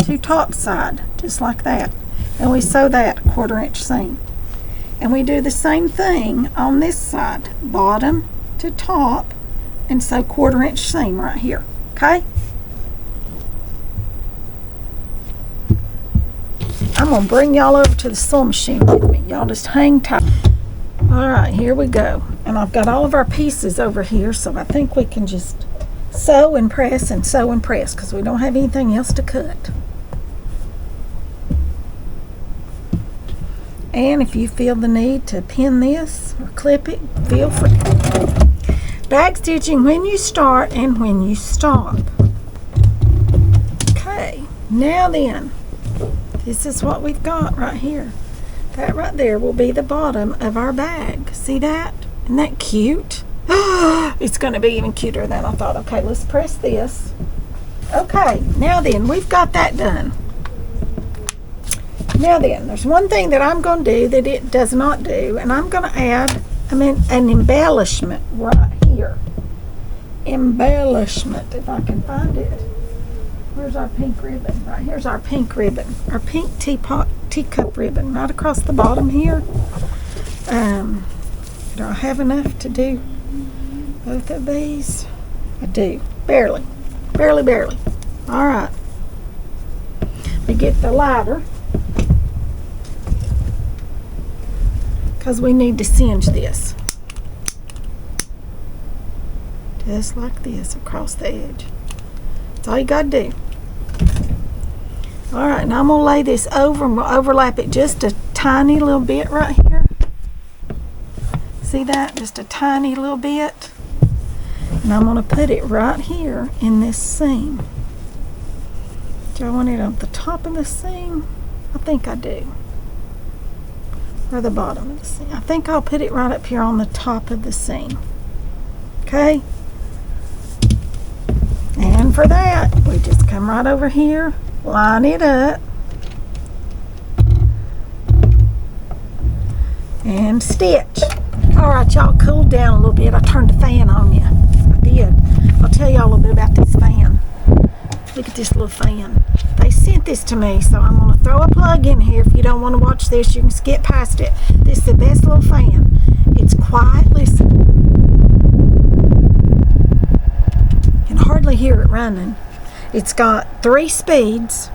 [SPEAKER 1] to top side, just like that. And we sew that 1/4 inch seam. And we do the same thing on this side, bottom to top, and sew 1/4 inch seam right here. Okay? I'm gonna bring y'all over to the sewing machine with me. Y'all just hang tight. Alright, here we go. And I've got all of our pieces over here, so I think we can just sew and press because we don't have anything else to cut. And if you feel the need to pin this or clip it, feel free. Back stitching when you start and when you stop. Okay, now then, this is what we've got right here. That right there will be the bottom of our bag. See that? Isn't that cute? It's going to be even cuter than I thought. Okay, let's press this. Okay, now then, we've got that done. Now then, there's one thing that I'm going to do that it does not do, and I'm going to add an embellishment right here. Embellishment, if I can find it. Where's our pink ribbon? Right here's our pink ribbon. Our pink teacup ribbon right across the bottom here. Do I have enough to do both of these? I do. Barely. Barely. All right. We get the lighter because we need to singe this. Just like this across the edge. That's all you gotta do. All right, and I'm gonna lay this over and we'll overlap it just a tiny little bit right here. See that? Just a tiny little bit. And I'm gonna put it right here in this seam. Do I want it on the top of the seam? I think I do. Or the bottom of the seam. I think I'll put it right up here on the top of the seam. Okay? And for that, we just come right over here, line it up, and stitch. All right, y'all, cooled down a little bit. I turned the fan on you. I did. I'll tell y'all a little bit about this fan. Look at this little fan. They sent this to me, so I'm going to throw a plug in here. If you don't want to watch this, you can skip past it. This is the best little fan. It's quiet. Listen. You can hardly hear it running. It's got 3 speeds,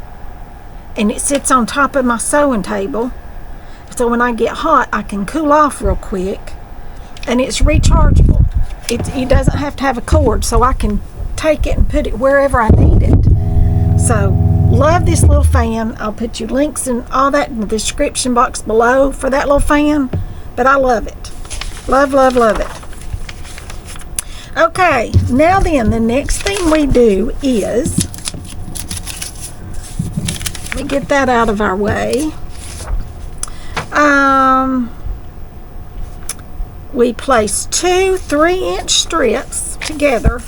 [SPEAKER 1] and it sits on top of my sewing table. So when I get hot, I can cool off real quick. And it's rechargeable. It doesn't have to have a cord, so I can take it and put it wherever I need it. So, love this little fan. I'll put you links and all that in the description box below for that little fan. But I love it. Love it. Okay, now then, the next thing we do is, let me get that out of our way. We place 2 3-inch strips together,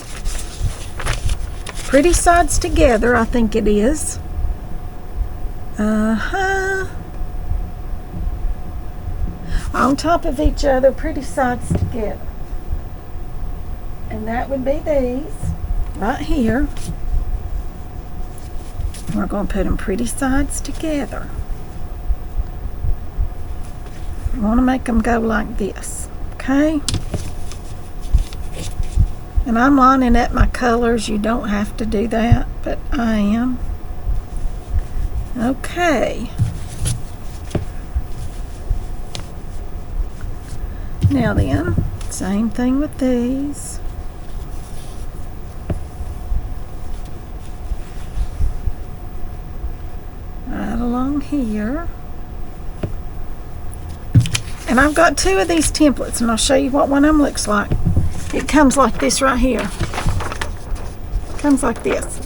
[SPEAKER 1] pretty sides together, I think it is. On top of each other, pretty sides together. And that would be these right here. We're going to put them pretty sides together. I want to make them go like this, okay? And I'm lining up my colors. You don't have to do that, but I am. Okay. Now then, same thing with these. Right along here. And I've got 2 of these templates, and I'll show you what one of them looks like. It comes like this right here. It comes like this.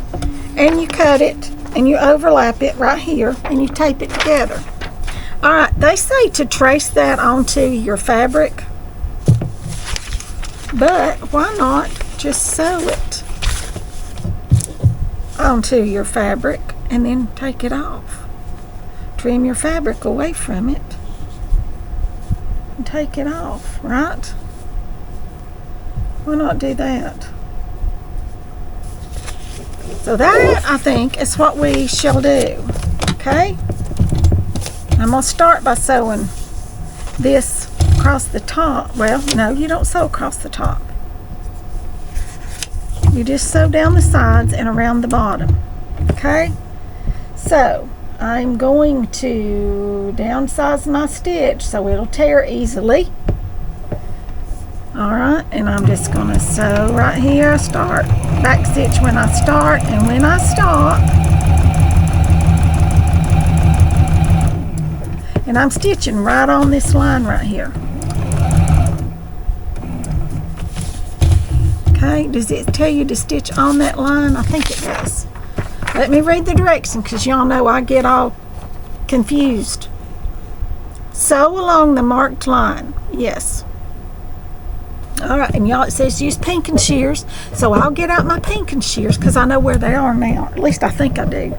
[SPEAKER 1] And you cut it, and you overlap it right here, and you tape it together. Alright, they say to trace that onto your fabric, but why not just sew it onto your fabric and then take it off? Trim your fabric away from it. Take it off, right? Why not do that? So that, I think, is what we shall do. Okay? I'm going to start by sewing this across the top. Well, no, you don't sew across the top. You just sew down the sides and around the bottom. Okay? So, I'm going to downsize my stitch so it'll tear easily. Alright, and I'm just going to sew right here. Start back stitch when I start and when I stop. And I'm stitching right on this line right here. Okay, does it tell you to stitch on that line? I think it does. Let me read the direction because y'all know I get all confused. Sew along the marked line. Yes. Alright, and y'all, it says use pinking shears. So I'll get out my pinking shears because I know where they are now. At least I think I do.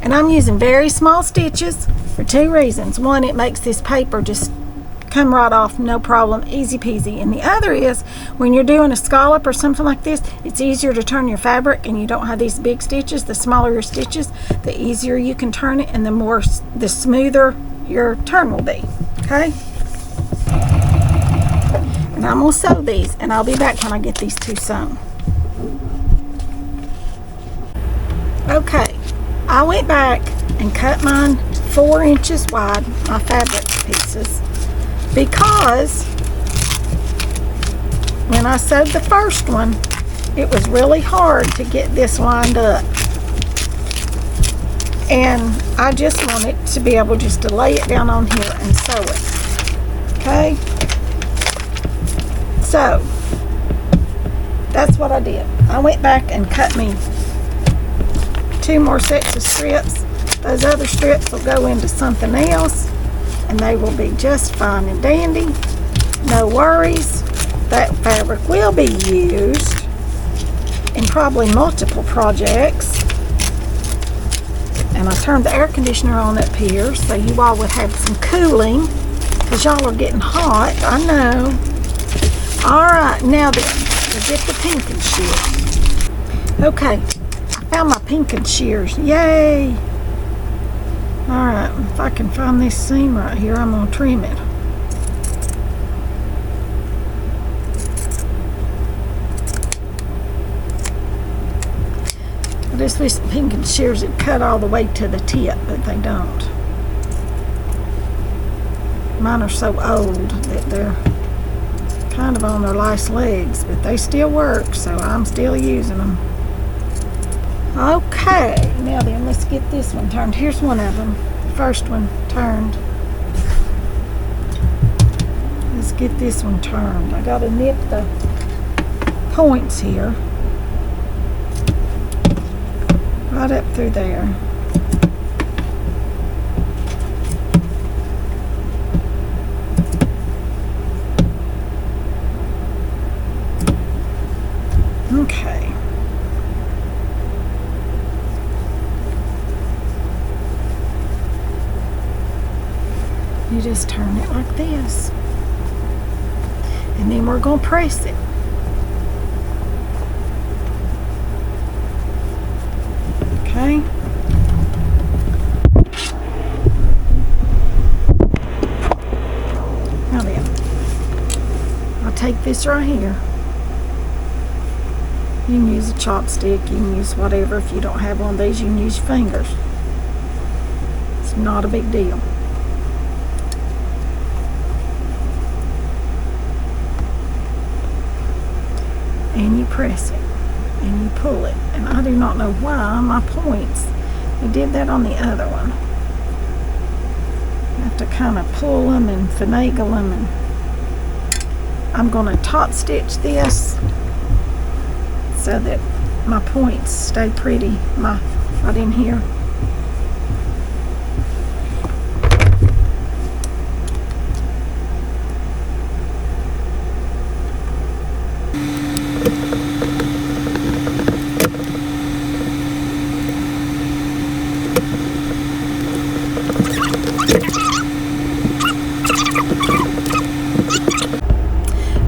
[SPEAKER 1] And I'm using very small stitches for 2 reasons. One, it makes this paper just come right off, no problem, easy peasy. And the other is, when you're doing a scallop or something like this, it's easier to turn your fabric and you don't have these big stitches. The smaller your stitches, the easier you can turn it and the smoother your turn will be, okay? And I'm gonna sew these and I'll be back when I get these two sewn. Okay, I went back and cut mine 4 inches wide, my fabric pieces, because when I sewed the first one, it was really hard to get this lined up. And I just wanted to be able just to lay it down on here and sew it. Okay? So, that's what I did. I went back and cut me 2 more sets of strips. Those other strips will go into something else and they will be just fine and dandy. No worries. That fabric will be used in probably multiple projects. And I turned the air conditioner on up here so you all would have some cooling, because y'all are getting hot, I know. Alright, now then, we'll get the pinking shears. Okay, I found my pinking shears. Yay! Alright, if I can find this seam right here, I'm going to trim it. I just wish the pinking shears had cut all the way to the tip, but they don't. Mine are so old that they're kind of on their last legs, but they still work, so I'm still using them. Okay, now then, let's get this one turned. Here's one of them. The first one turned. Let's get this one turned. I gotta nip the points here. Right up through there. Okay. You just turn it like this. And then we're going to press it. Okay. Now then, I'll take this right here. You can use a chopstick, you can use whatever. If you don't have one of these, you can use your fingers. It's not a big deal. And you press it and you pull it, and I do not know why my points, we did that on the other one. I have to kind of pull them and finagle them, and I'm going to top stitch this so that my points stay pretty right in here.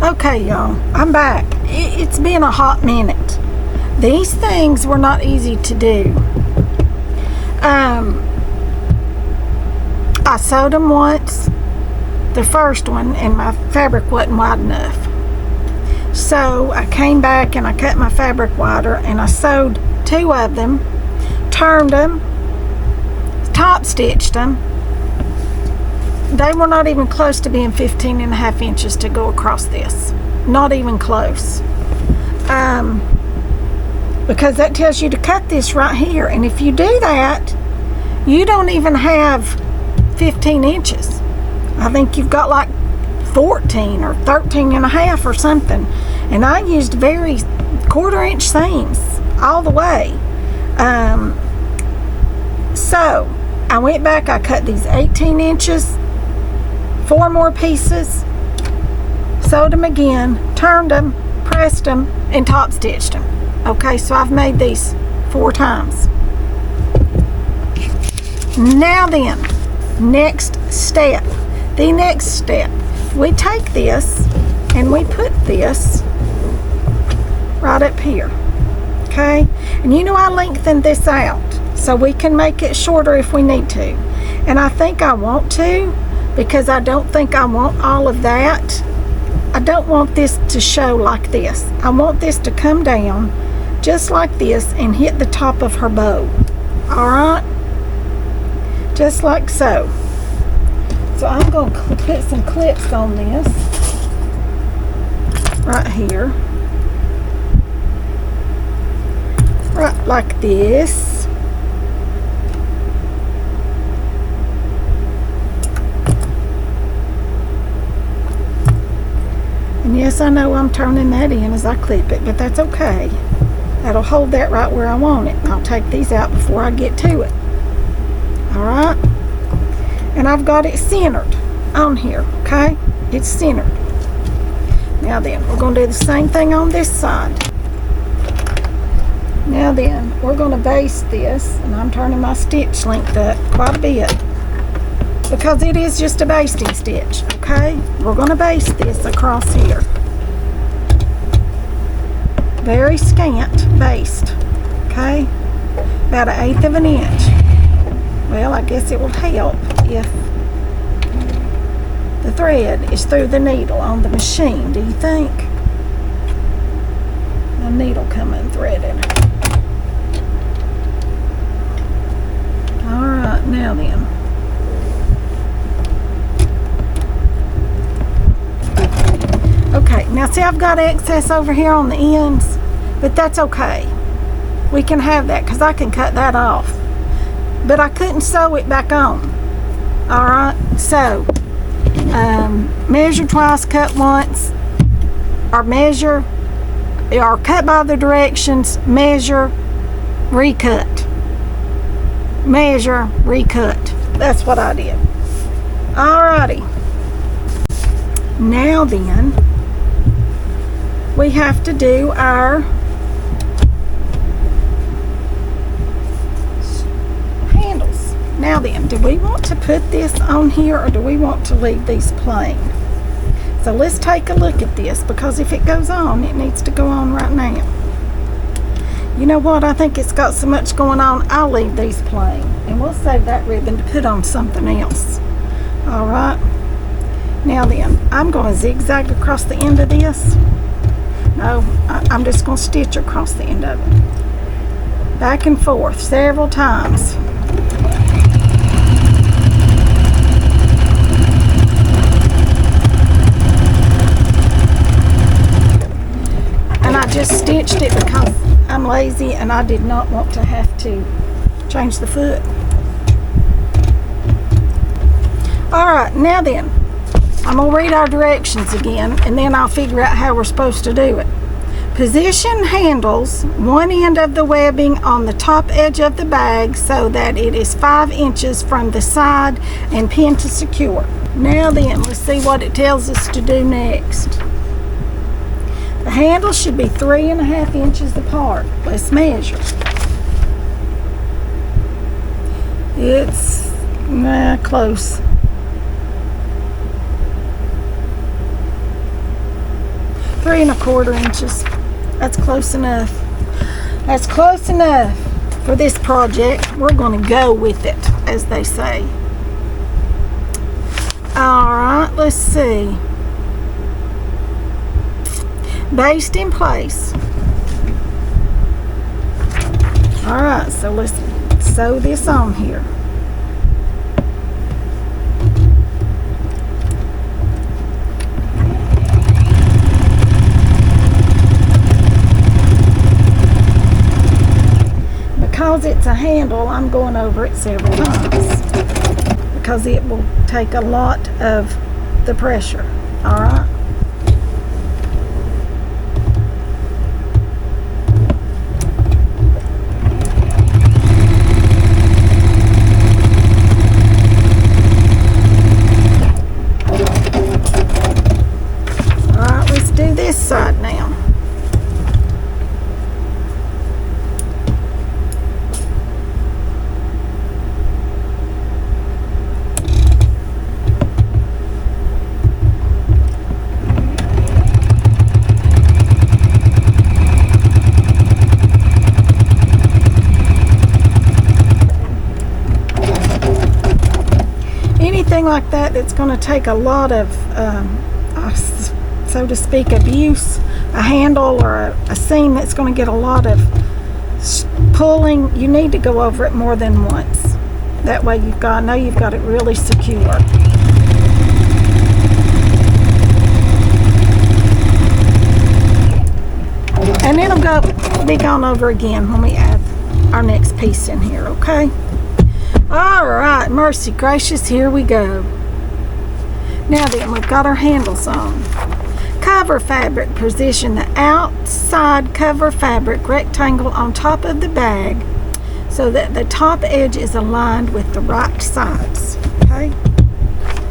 [SPEAKER 1] Okay, y'all, I'm back. It's been a hot minute. These things were not easy to do. I sewed them once, the first one, and my fabric wasn't wide enough. So I came back and I cut my fabric wider and I sewed 2 of them, turned them, top stitched them. They were not even close to being 15.5 inches to go across this. Not even close. Because that tells you to cut this right here. And if you do that, you don't even have 15 inches. I think you've got like 14 or 13.5 or something. And I used very 1/4 inch seams all the way. So I went back, I cut these 18 inches, 4 more pieces, sewed them again, turned them, pressed them, and top stitched them. Okay, so I've made these 4 times. Now then, next step. The next step. if we take this and we put this right up here, okay? And you know I lengthened this out so we can make it shorter if we need to. And I think I want to, because I don't think I want all of that. I don't want this to show like this. I want this to come down just like this and hit the top of her bow. All right? Just like so. So I'm going to put some clips on this right here. Right like this. And yes, I know I'm turning that in as I clip it, but that's okay. That'll hold that right where I want it. I'll take these out before I get to it. Alright? And I've got it centered on here, okay? It's centered. Now then, we're going to do the same thing on this side. Now then, we're going to base this, and I'm turning my stitch length up quite a bit, because it is just a basting stitch, okay? We're going to base this across here. Very scant based, okay? About 1/8 of an inch. Well, I guess it will help if the thread is through the needle on the machine, do you think? The needle come unthreaded. Alright, now then. Okay, now see I've got excess over here on the ends, but that's okay. We can have that because I can cut that off. But I couldn't sew it back on. Alright, so measure twice, cut once, or measure, or cut by the directions, measure, recut. Measure, recut. That's what I did. Alrighty. Now then, we have to do our handles. Now then, do we want to put this on here or do we want to leave these plain? So let's take a look at this, because if it goes on, it needs to go on right now. You know what? I think it's got so much going on, I'll leave these plain. And we'll save that ribbon to put on something else. Alright. Now then, I'm going to zigzag across the end of this. No, I'm just going to stitch across the end of it. Back and forth several times. And I just stitched it because I'm lazy and I did not want to have to change the foot. Alright, now then, I'm going to read our directions again, and then I'll figure out how we're supposed to do it. Position handles one end of the webbing on the top edge of the bag so that it is 5 inches from the side and pin to secure. Now then, let's see what it tells us to do next. The handles should be 3.5 inches apart. Let's measure. It's close. 3.25 inches. That's close enough. That's close enough for this project. We're going to go with it, as they say. Alright, let's see. Based in place. Alright, so let's sew this on here. Because it's a handle, I'm going over it several times because it will take a lot of the pressure. Alright. Alright, let's do this side now. anything like that that's going to take a lot of, so to speak, abuse, a handle or a seam that's going to get a lot of pulling, you need to go over it more than once. That way you've got it really secure. And it'll be gone over again when we add our next piece in here, okay? All right, mercy gracious, here we go. Now then, we've got our handles on. Cover fabric, position the outside cover fabric rectangle on top of the bag so that the top edge is aligned with the right sides, okay?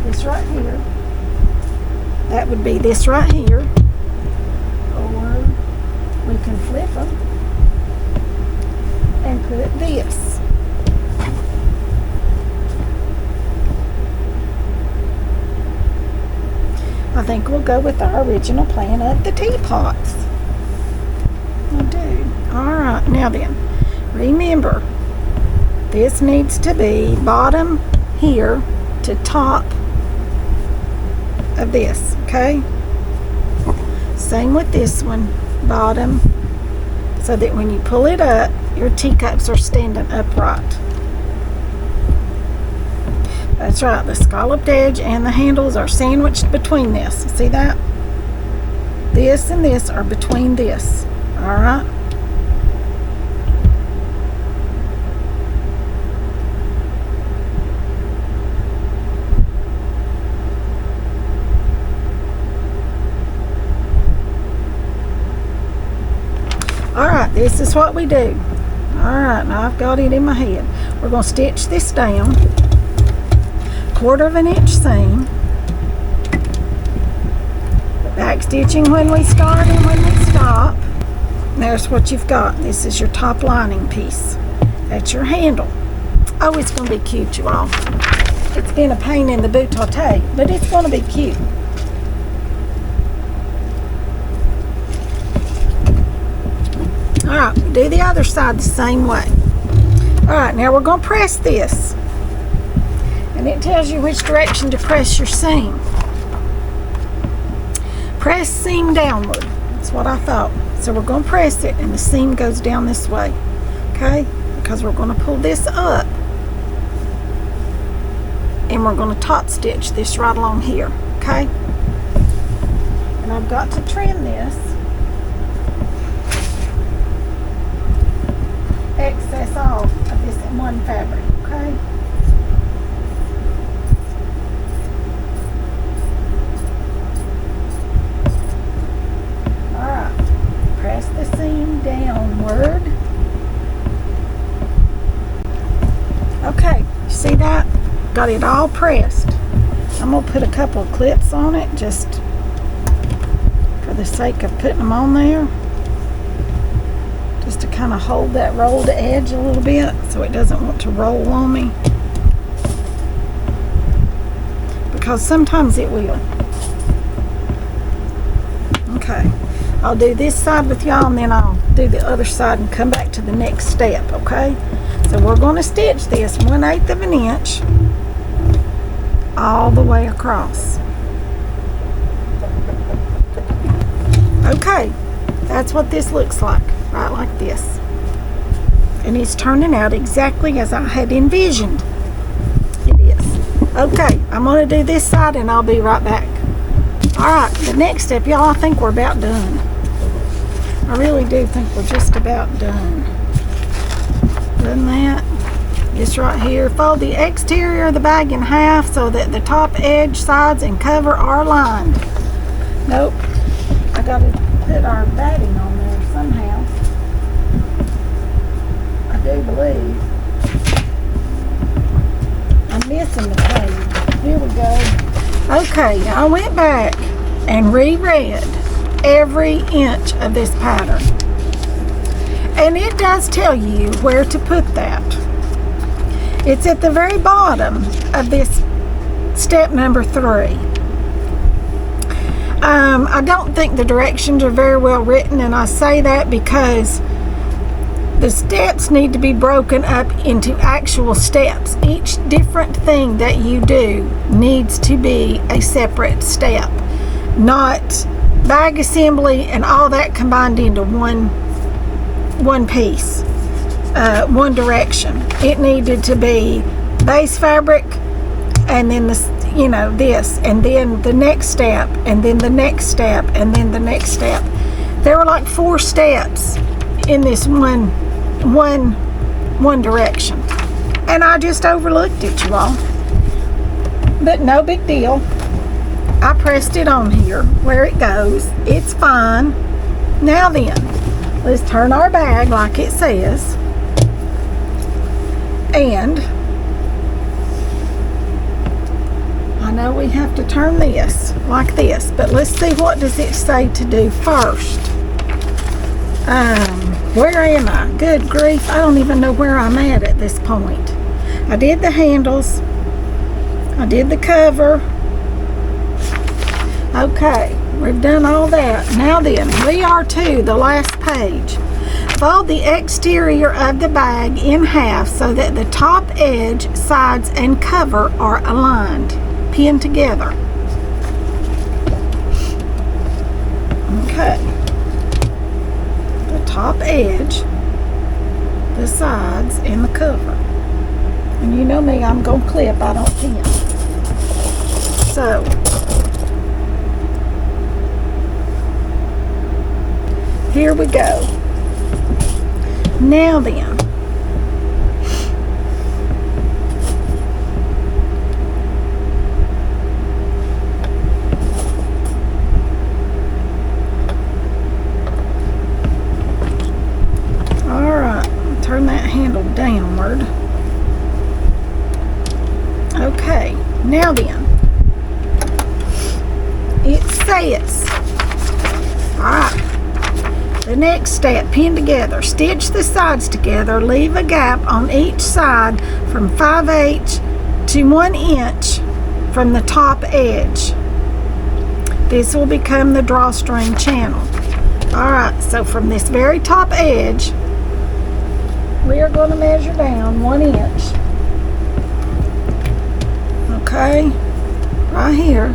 [SPEAKER 1] This right here. That would be this right here. Or we can flip them and put this. I think we'll go with our original plan of the teapots. I do. Alright, now then, remember, this needs to be bottom here to top of this, okay? Same with this one, bottom, so that when you pull it up, your teacups are standing upright. That's right, the scalloped edge and the handles are sandwiched between this. See that? This and this are between this. Alright? Alright, this is what we do. Alright, now I've got it in my head. We're going to stitch this down. 1/4 inch seam, back stitching when we start and when we stop. There's what you've got. This is your top lining piece. That's your handle. Oh, it's going to be cute, you all. It's been a pain in the boot tote, but it's going to be cute. Alright, do the other side the same way. Alright, now we're going to press this. And it tells you which direction to press your seam. Press seam downward. That's what I thought. So we're going to press it and the seam goes down this way. Okay? Because we're going to pull this up. And we're going to top stitch this right along here. Okay? And I've got to trim this. Excess off of this one fabric. Okay? Press the seam downward. Okay, see that? Got it all pressed. I'm going to put a couple of clips on it just for the sake of putting them on there. Just to kind of hold that rolled edge a little bit so it doesn't want to roll on me. Because sometimes it will. Okay. I'll do this side with y'all and then I'll do the other side and come back to the next step, okay? So we're going to stitch this 1/8 inch all the way across. Okay, that's what this looks like, right like this. And it's turning out exactly as I had envisioned. It is. Okay, I'm going to do this side and I'll be right back. Alright, the next step, y'all, I think we're about done. I really do think we're just about done. Done that. This right here. Fold the exterior of the bag in half so that the top edge, sides, and cover are aligned. Nope. I gotta put our batting on there somehow. I do believe. I'm missing the page. Here we go. Okay, I went back and reread every inch of this pattern. And it does tell you where to put that. It's at the very bottom of this step number 3. I don't think the directions are very well written, and I say that because The steps need to be broken up into actual steps. Each different thing that you do needs to be a separate step, not bag assembly and all that combined into one piece, one direction. It needed to be base fabric, and then this, this, and then the next step, and then the next step, and then the next step. There were like 4 steps in this one direction, and I just overlooked it, you all. But no big deal. I pressed it on here where it goes. It's fine. Now then, let's turn our bag like it says, and I know we have to turn this like this, but let's see, what does it say to do first? Where am I? Good grief, I don't even know where I'm at this point. I did the handles. I did the cover. Okay, we've done all that. Now then, we are to the last page. Fold the exterior of the bag in half so that the top edge, sides, and cover are aligned, pinned together. Okay. The top edge, the sides, and the cover. And you know me, I'm going to clip, I don't pin. So, here we go. Now then, all right, turn that handle downward. Okay, now then, it says, all right, the next step, pin together. Stitch the sides together. Leave a gap on each side from 5/8 to 1 inch from the top edge. This will become the drawstring channel. Alright, so from this very top edge, we are going to measure down 1 inch. Okay, right here.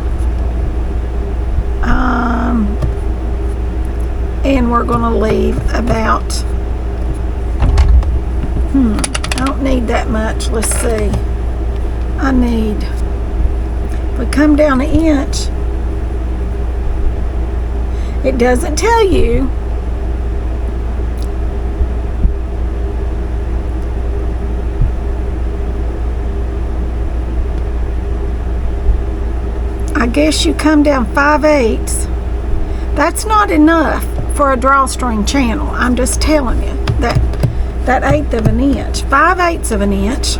[SPEAKER 1] And we're going to leave about, I don't need that much. Let's see. If we come down 1 inch, it doesn't tell you. I guess you come down 5/8. That's not enough for a drawstring channel. I'm just telling you that 1/8 of an inch, 5/8 of an inch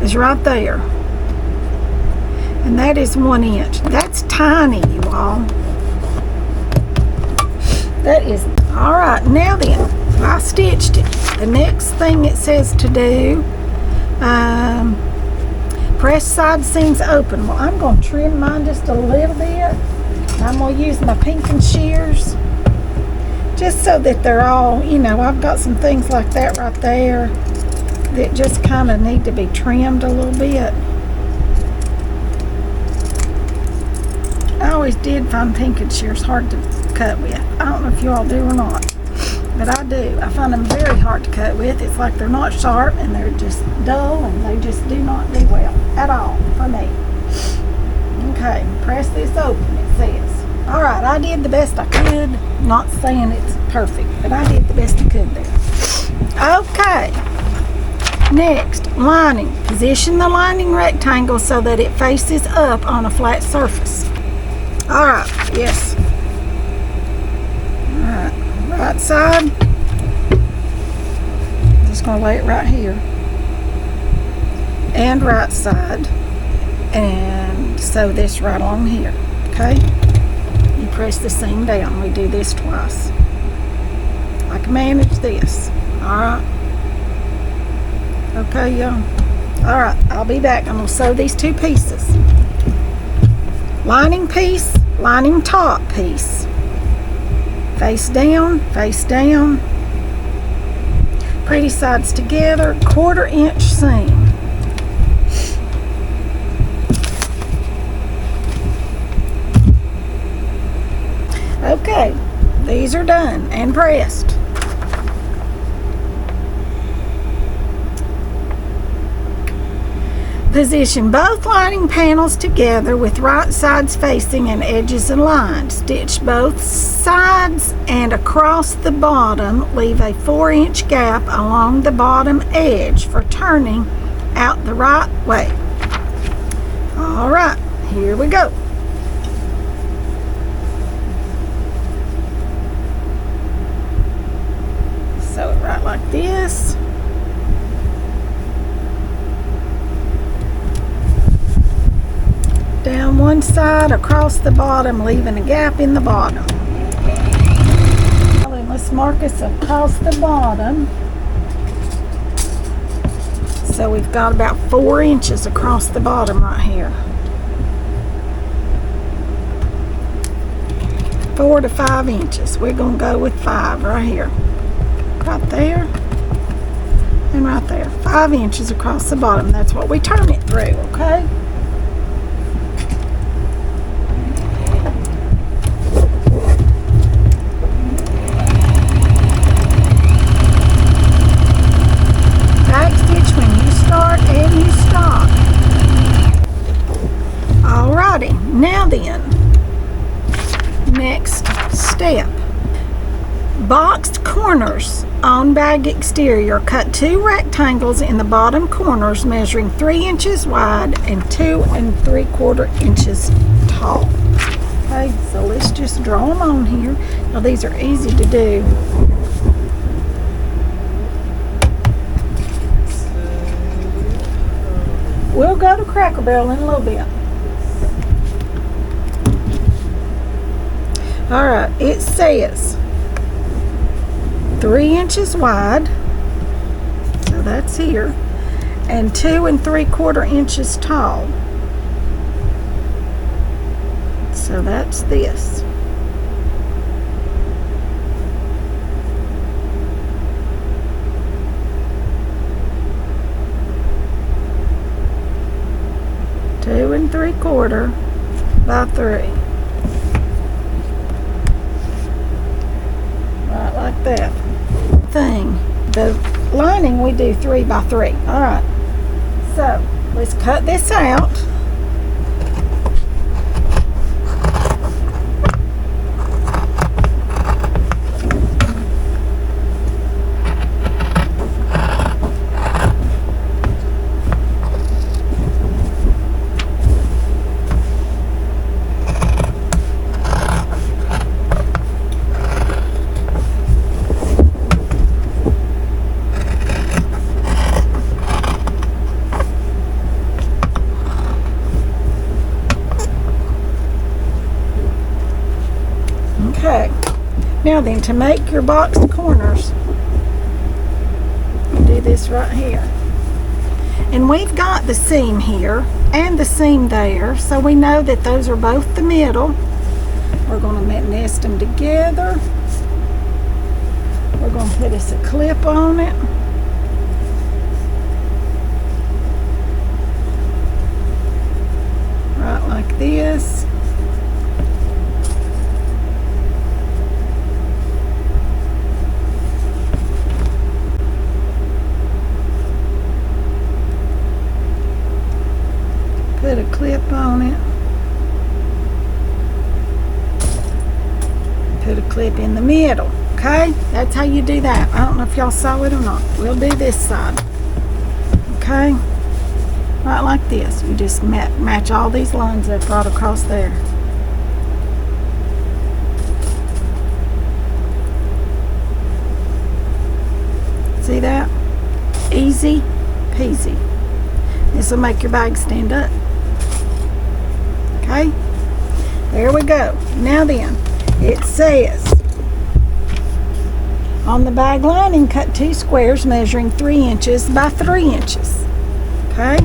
[SPEAKER 1] is right there, and that is 1 inch. That's tiny, you all. That is all right. Now then, I stitched it. The next thing it says to do, press side seams open. Well, I'm going to trim mine just a little bit. I'm going to use my pinking shears just so that they're all, I've got some things like that right there that just kind of need to be trimmed a little bit. I always did find pinking shears hard to cut with. I don't know if you all do or not, but I do. I find them very hard to cut with. It's like they're not sharp and they're just dull, and they just do not do well at all for me. Okay, press this open, it says. All right, I did the best I could. Not saying it's perfect, but I did the best I could there. Okay, next, lining. Position the lining rectangle so that it faces up on a flat surface. All right, yes. All right, right side. Just gonna lay it right here. And right side. And sew this right along here, okay? You press the seam down. We do this twice. I can manage this, all right? Okay, y'all. All right, I'll be back. I'm gonna sew these 2 pieces. Lining piece, lining top piece. Face down, face down. Pretty sides together, 1/4 inch seam. Okay, these are done and pressed. Position both lining panels together with right sides facing and edges aligned. Stitch both sides and across the bottom. Leave a 4-inch gap along the bottom edge for turning out the right way. All right, here we go. Sew it right like this. Down one side, across the bottom, leaving a gap in the bottom. Then let's mark us across the bottom. So we've got about 4 inches across the bottom right here. 4 to 5 inches. We're going to go with 5 right here. Right there and right there. 5 inches across the bottom. That's what we turn it through, okay? And you stop. Alrighty, now then, next step. Boxed corners on bag exterior. Cut 2 rectangles in the bottom corners measuring 3 inches wide and 2 3/4 inches tall. Okay, so let's just draw them on here. Now these are easy to do. We'll go to Cracker Barrel in a little bit. Alright, it says 3 inches wide, so that's here, and 2 3/4 inches tall. So that's this. Two and 3/4 by 3. Right like that. Thing. The lining we do 3 by 3. Alright. So let's cut this out. Okay, now then, to make your box corners, do this right here. And we've got the seam here and the seam there, so we know that those are both the middle. We're going to nest them together. We're going to put us a clip on it. Right like this. Put a clip on it. Put a clip in the middle. Okay? That's how you do that. I don't know if y'all saw it or not. We'll do this side. Okay? Right like this. You just match all these lines up right across there. See that? Easy peasy. This will make your bag stand up. Okay, there we go. Now then, it says on the bag lining, cut 2 squares measuring 3 inches by 3 inches. Okay,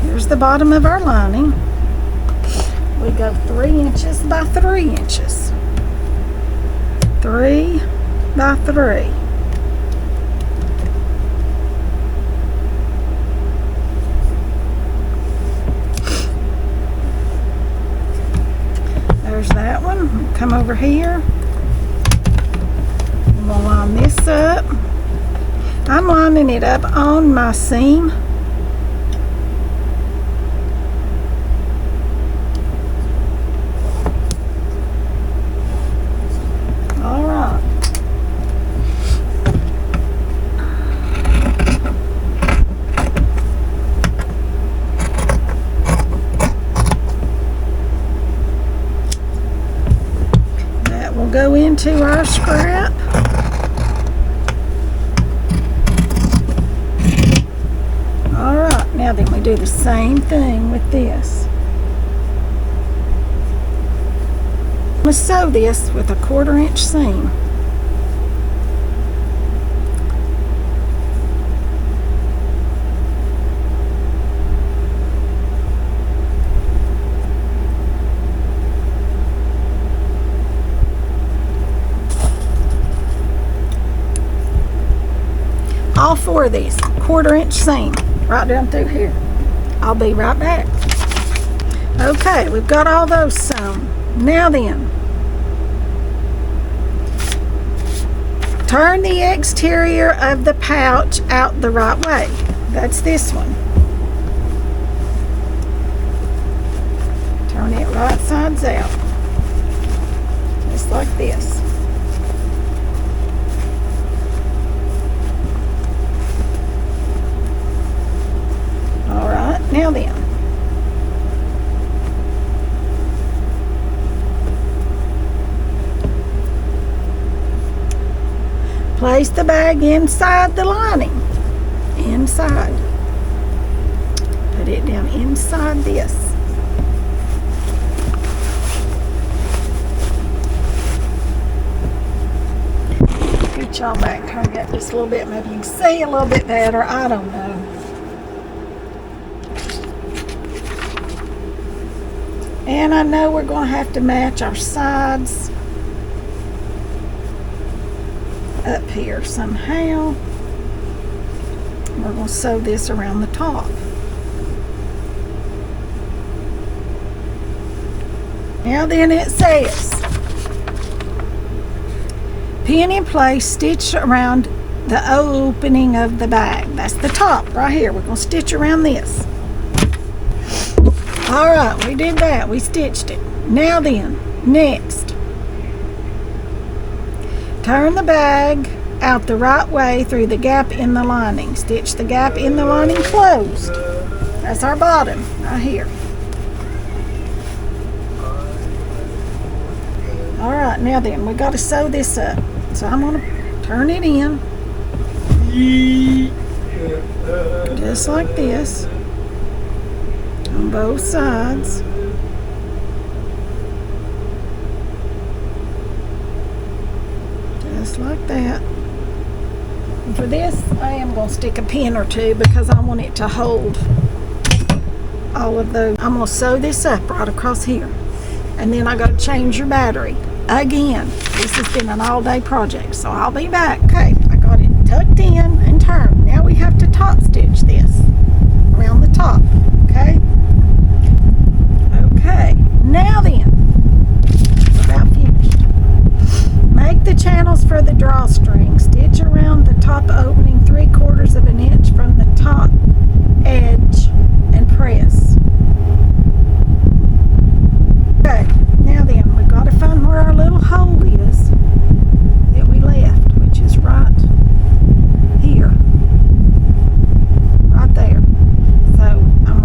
[SPEAKER 1] here's the bottom of our lining. We go 3 inches by 3 inches. 3 by 3. There's that one. Come over here. We'll line this up. I'm lining it up on my seam. All right. That will go into our scrap. Now then we do the same thing with this. I'm going to sew this with a 1/4 inch seam. All 4 of these, 1/4 inch seam. Right down through here. I'll be right back. Okay, we've got all those sewn. Now then, turn the exterior of the pouch out the right way. That's this one. Turn it right sides out. Just like this. Now then, place the bag inside the lining. Inside. Put it down inside this. Get y'all back, turn it just a little bit. Maybe you can see a little bit better. I don't know. And I know we're going to have to match our sides up here somehow. We're going to sew this around the top. Now then it says, pin in place, stitch around the opening of the bag. That's the top right here. We're going to stitch around this. Alright, we did that. We stitched it. Now then, next, turn the bag out the right way through the gap in the lining. Stitch the gap in the lining closed. That's our bottom, right here. Alright, now then, we got to sew this up. So I'm going to turn it in. Just like this. On both sides. Just like that. And for this, I am going to stick a pin or two because I want it to hold all of those. I'm going to sew this up right across here. And then I got to change your battery. Again, this has been an all-day project, so I'll be back. Okay, I got it tucked in and turned. Now we have to top stitch this around the top, okay? Okay, now then, it's about finished. Make the channels for the drawstring. Stitch around the top opening 3/4 of an inch from the top edge and press. Okay, now then, we've got to find where our little hole is that we left, which is right here. Right there. So I'm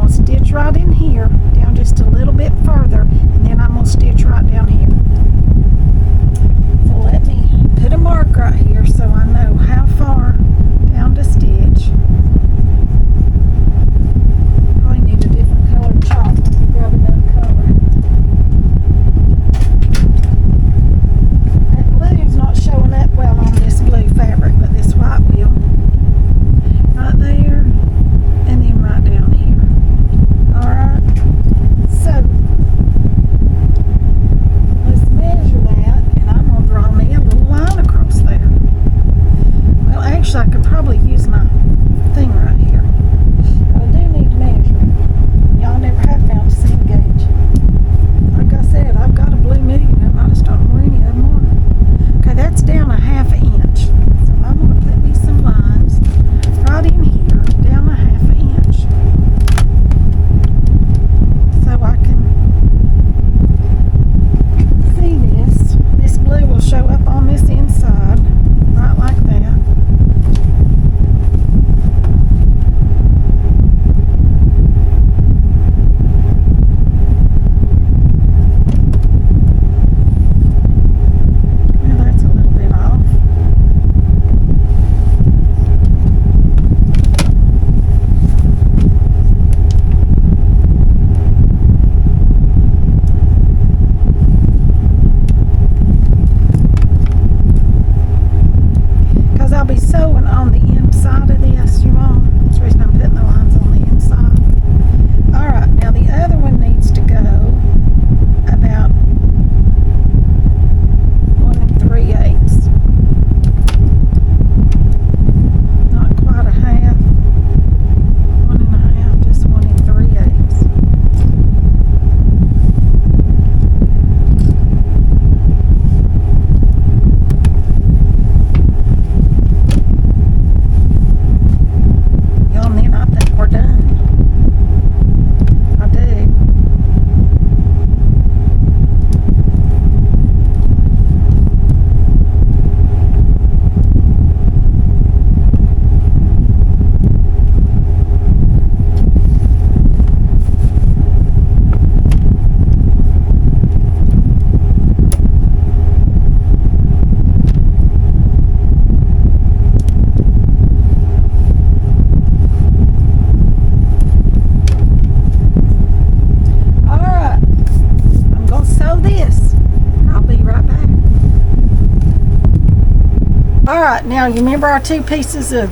[SPEAKER 1] Alright, now you remember our 2 pieces of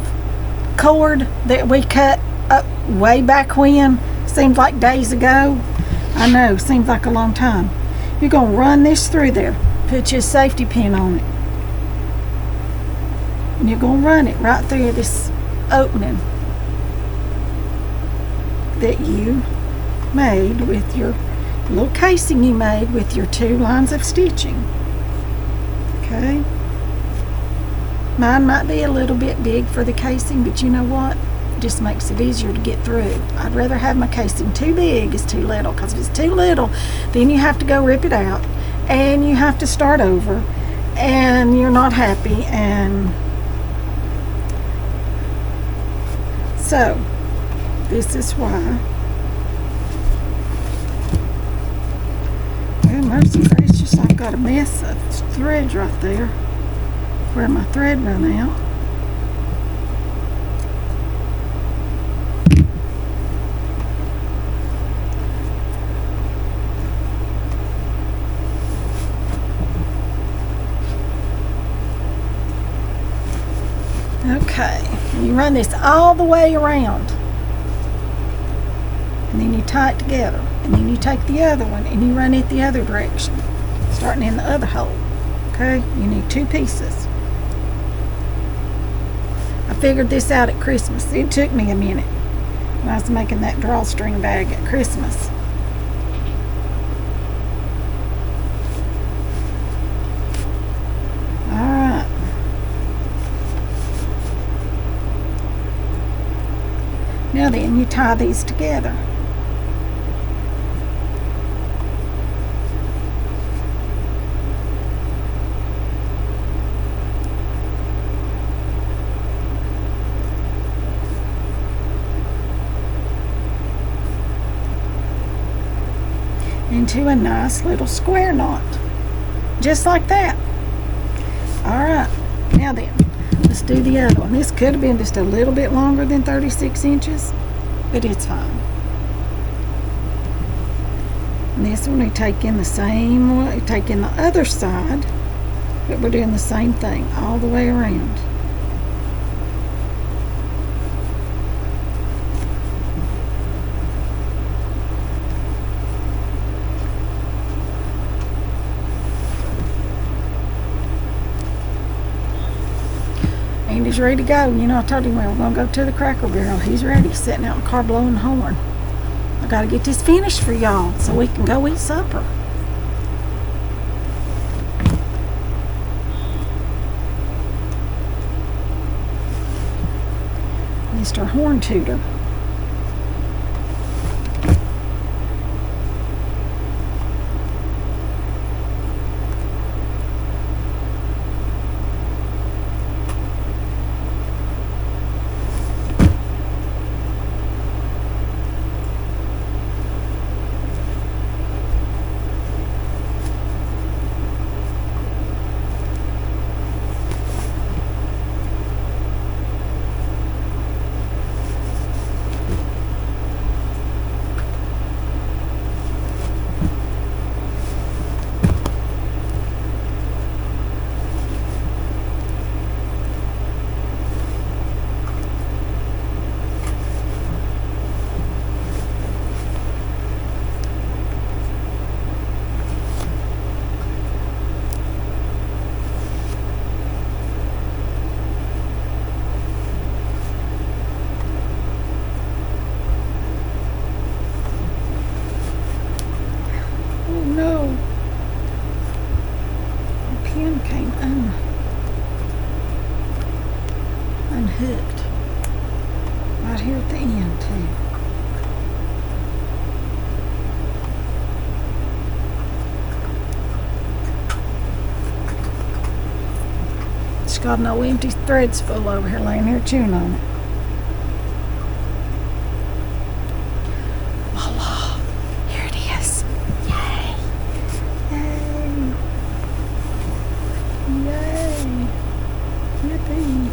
[SPEAKER 1] cord that we cut up way back when? Seems like days ago. I know, seems like a long time. You're going to run this through there. Put your safety pin on it. And you're going to run it right through this opening that you made with your little casing you made with your 2 lines of stitching. Okay? Mine might be a little bit big for the casing, but you know what? It just makes it easier to get through. I'd rather have my casing too big as too little, because if it's too little, then you have to go rip it out, and you have to start over, and you're not happy, and so this is why. Well, mercy gracious, I've got a mess of threads right there where my thread run out. Okay, you run this all the way around, and then you tie it together, and then you take the other one and you run it the other direction, starting in the other hole. Okay, you need 2 pieces. I figured this out at Christmas. It took me a minute when I was making that drawstring bag at Christmas. Alright. Now then, you tie these together. Into a nice little square knot, just like that. Alright, now then, let's do the other one. This could have been just a little bit longer than 36 inches, but it's fine. And this one we take in the same way, take in the other side, but we're doing the same thing all the way around. Andy's ready to go. You know, I told him we were going to go to the Cracker Barrel. He's ready. He's sitting out in the car blowing the horn. I got to get this finished for y'all so we can go eat supper. Mr. Horn Tooter. Unhooked right here at the end too. It's got no empty threads full over here laying here chewing on it. Voila! Here it is. Yay! Yay! Yay! Yippee!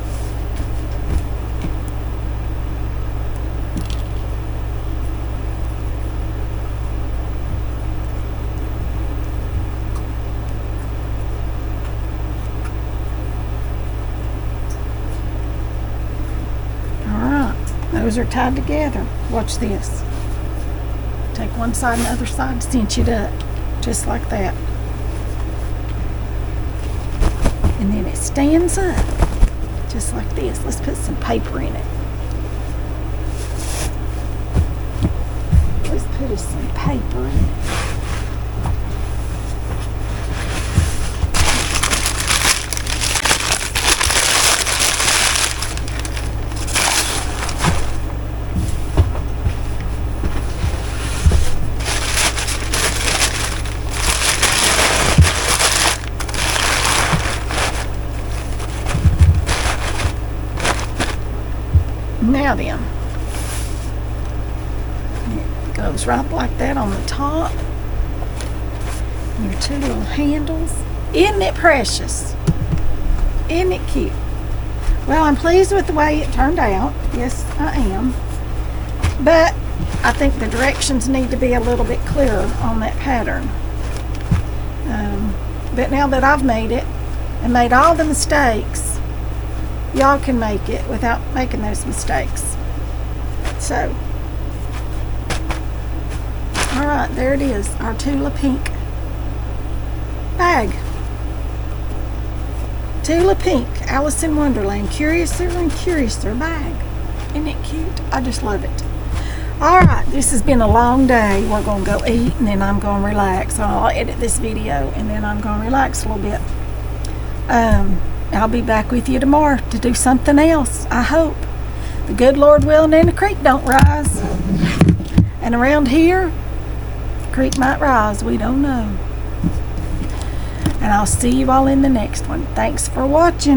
[SPEAKER 1] Those are tied together. Watch this. Take one side and the other side, cinch it up, just like that. And then it stands up, just like this. Let's put some paper in it. Let's put us some paper in it. Now then, it goes right like that on the top. Your two little handles. Isn't it precious? Isn't it cute? Well, I'm pleased with the way it turned out. Yes, I am. But I think the directions need to be a little bit clearer on that pattern. But now that I've made it and made all the mistakes, y'all can make it without making those mistakes. So, alright, there it is, our Tula pink bag. Tula pink, Alice in Wonderland, Curiouser and Curiouser bag. Isn't it cute? I just love it. Alright, this has been a long day. We're going to go eat and then I'm going to relax. I'll edit this video and then I'm going to relax a little bit. I'll be back with you tomorrow to do something else, I hope. The good Lord willing and the creek don't rise. And around here, the creek might rise. We don't know. And I'll see you all in the next one. Thanks for watching.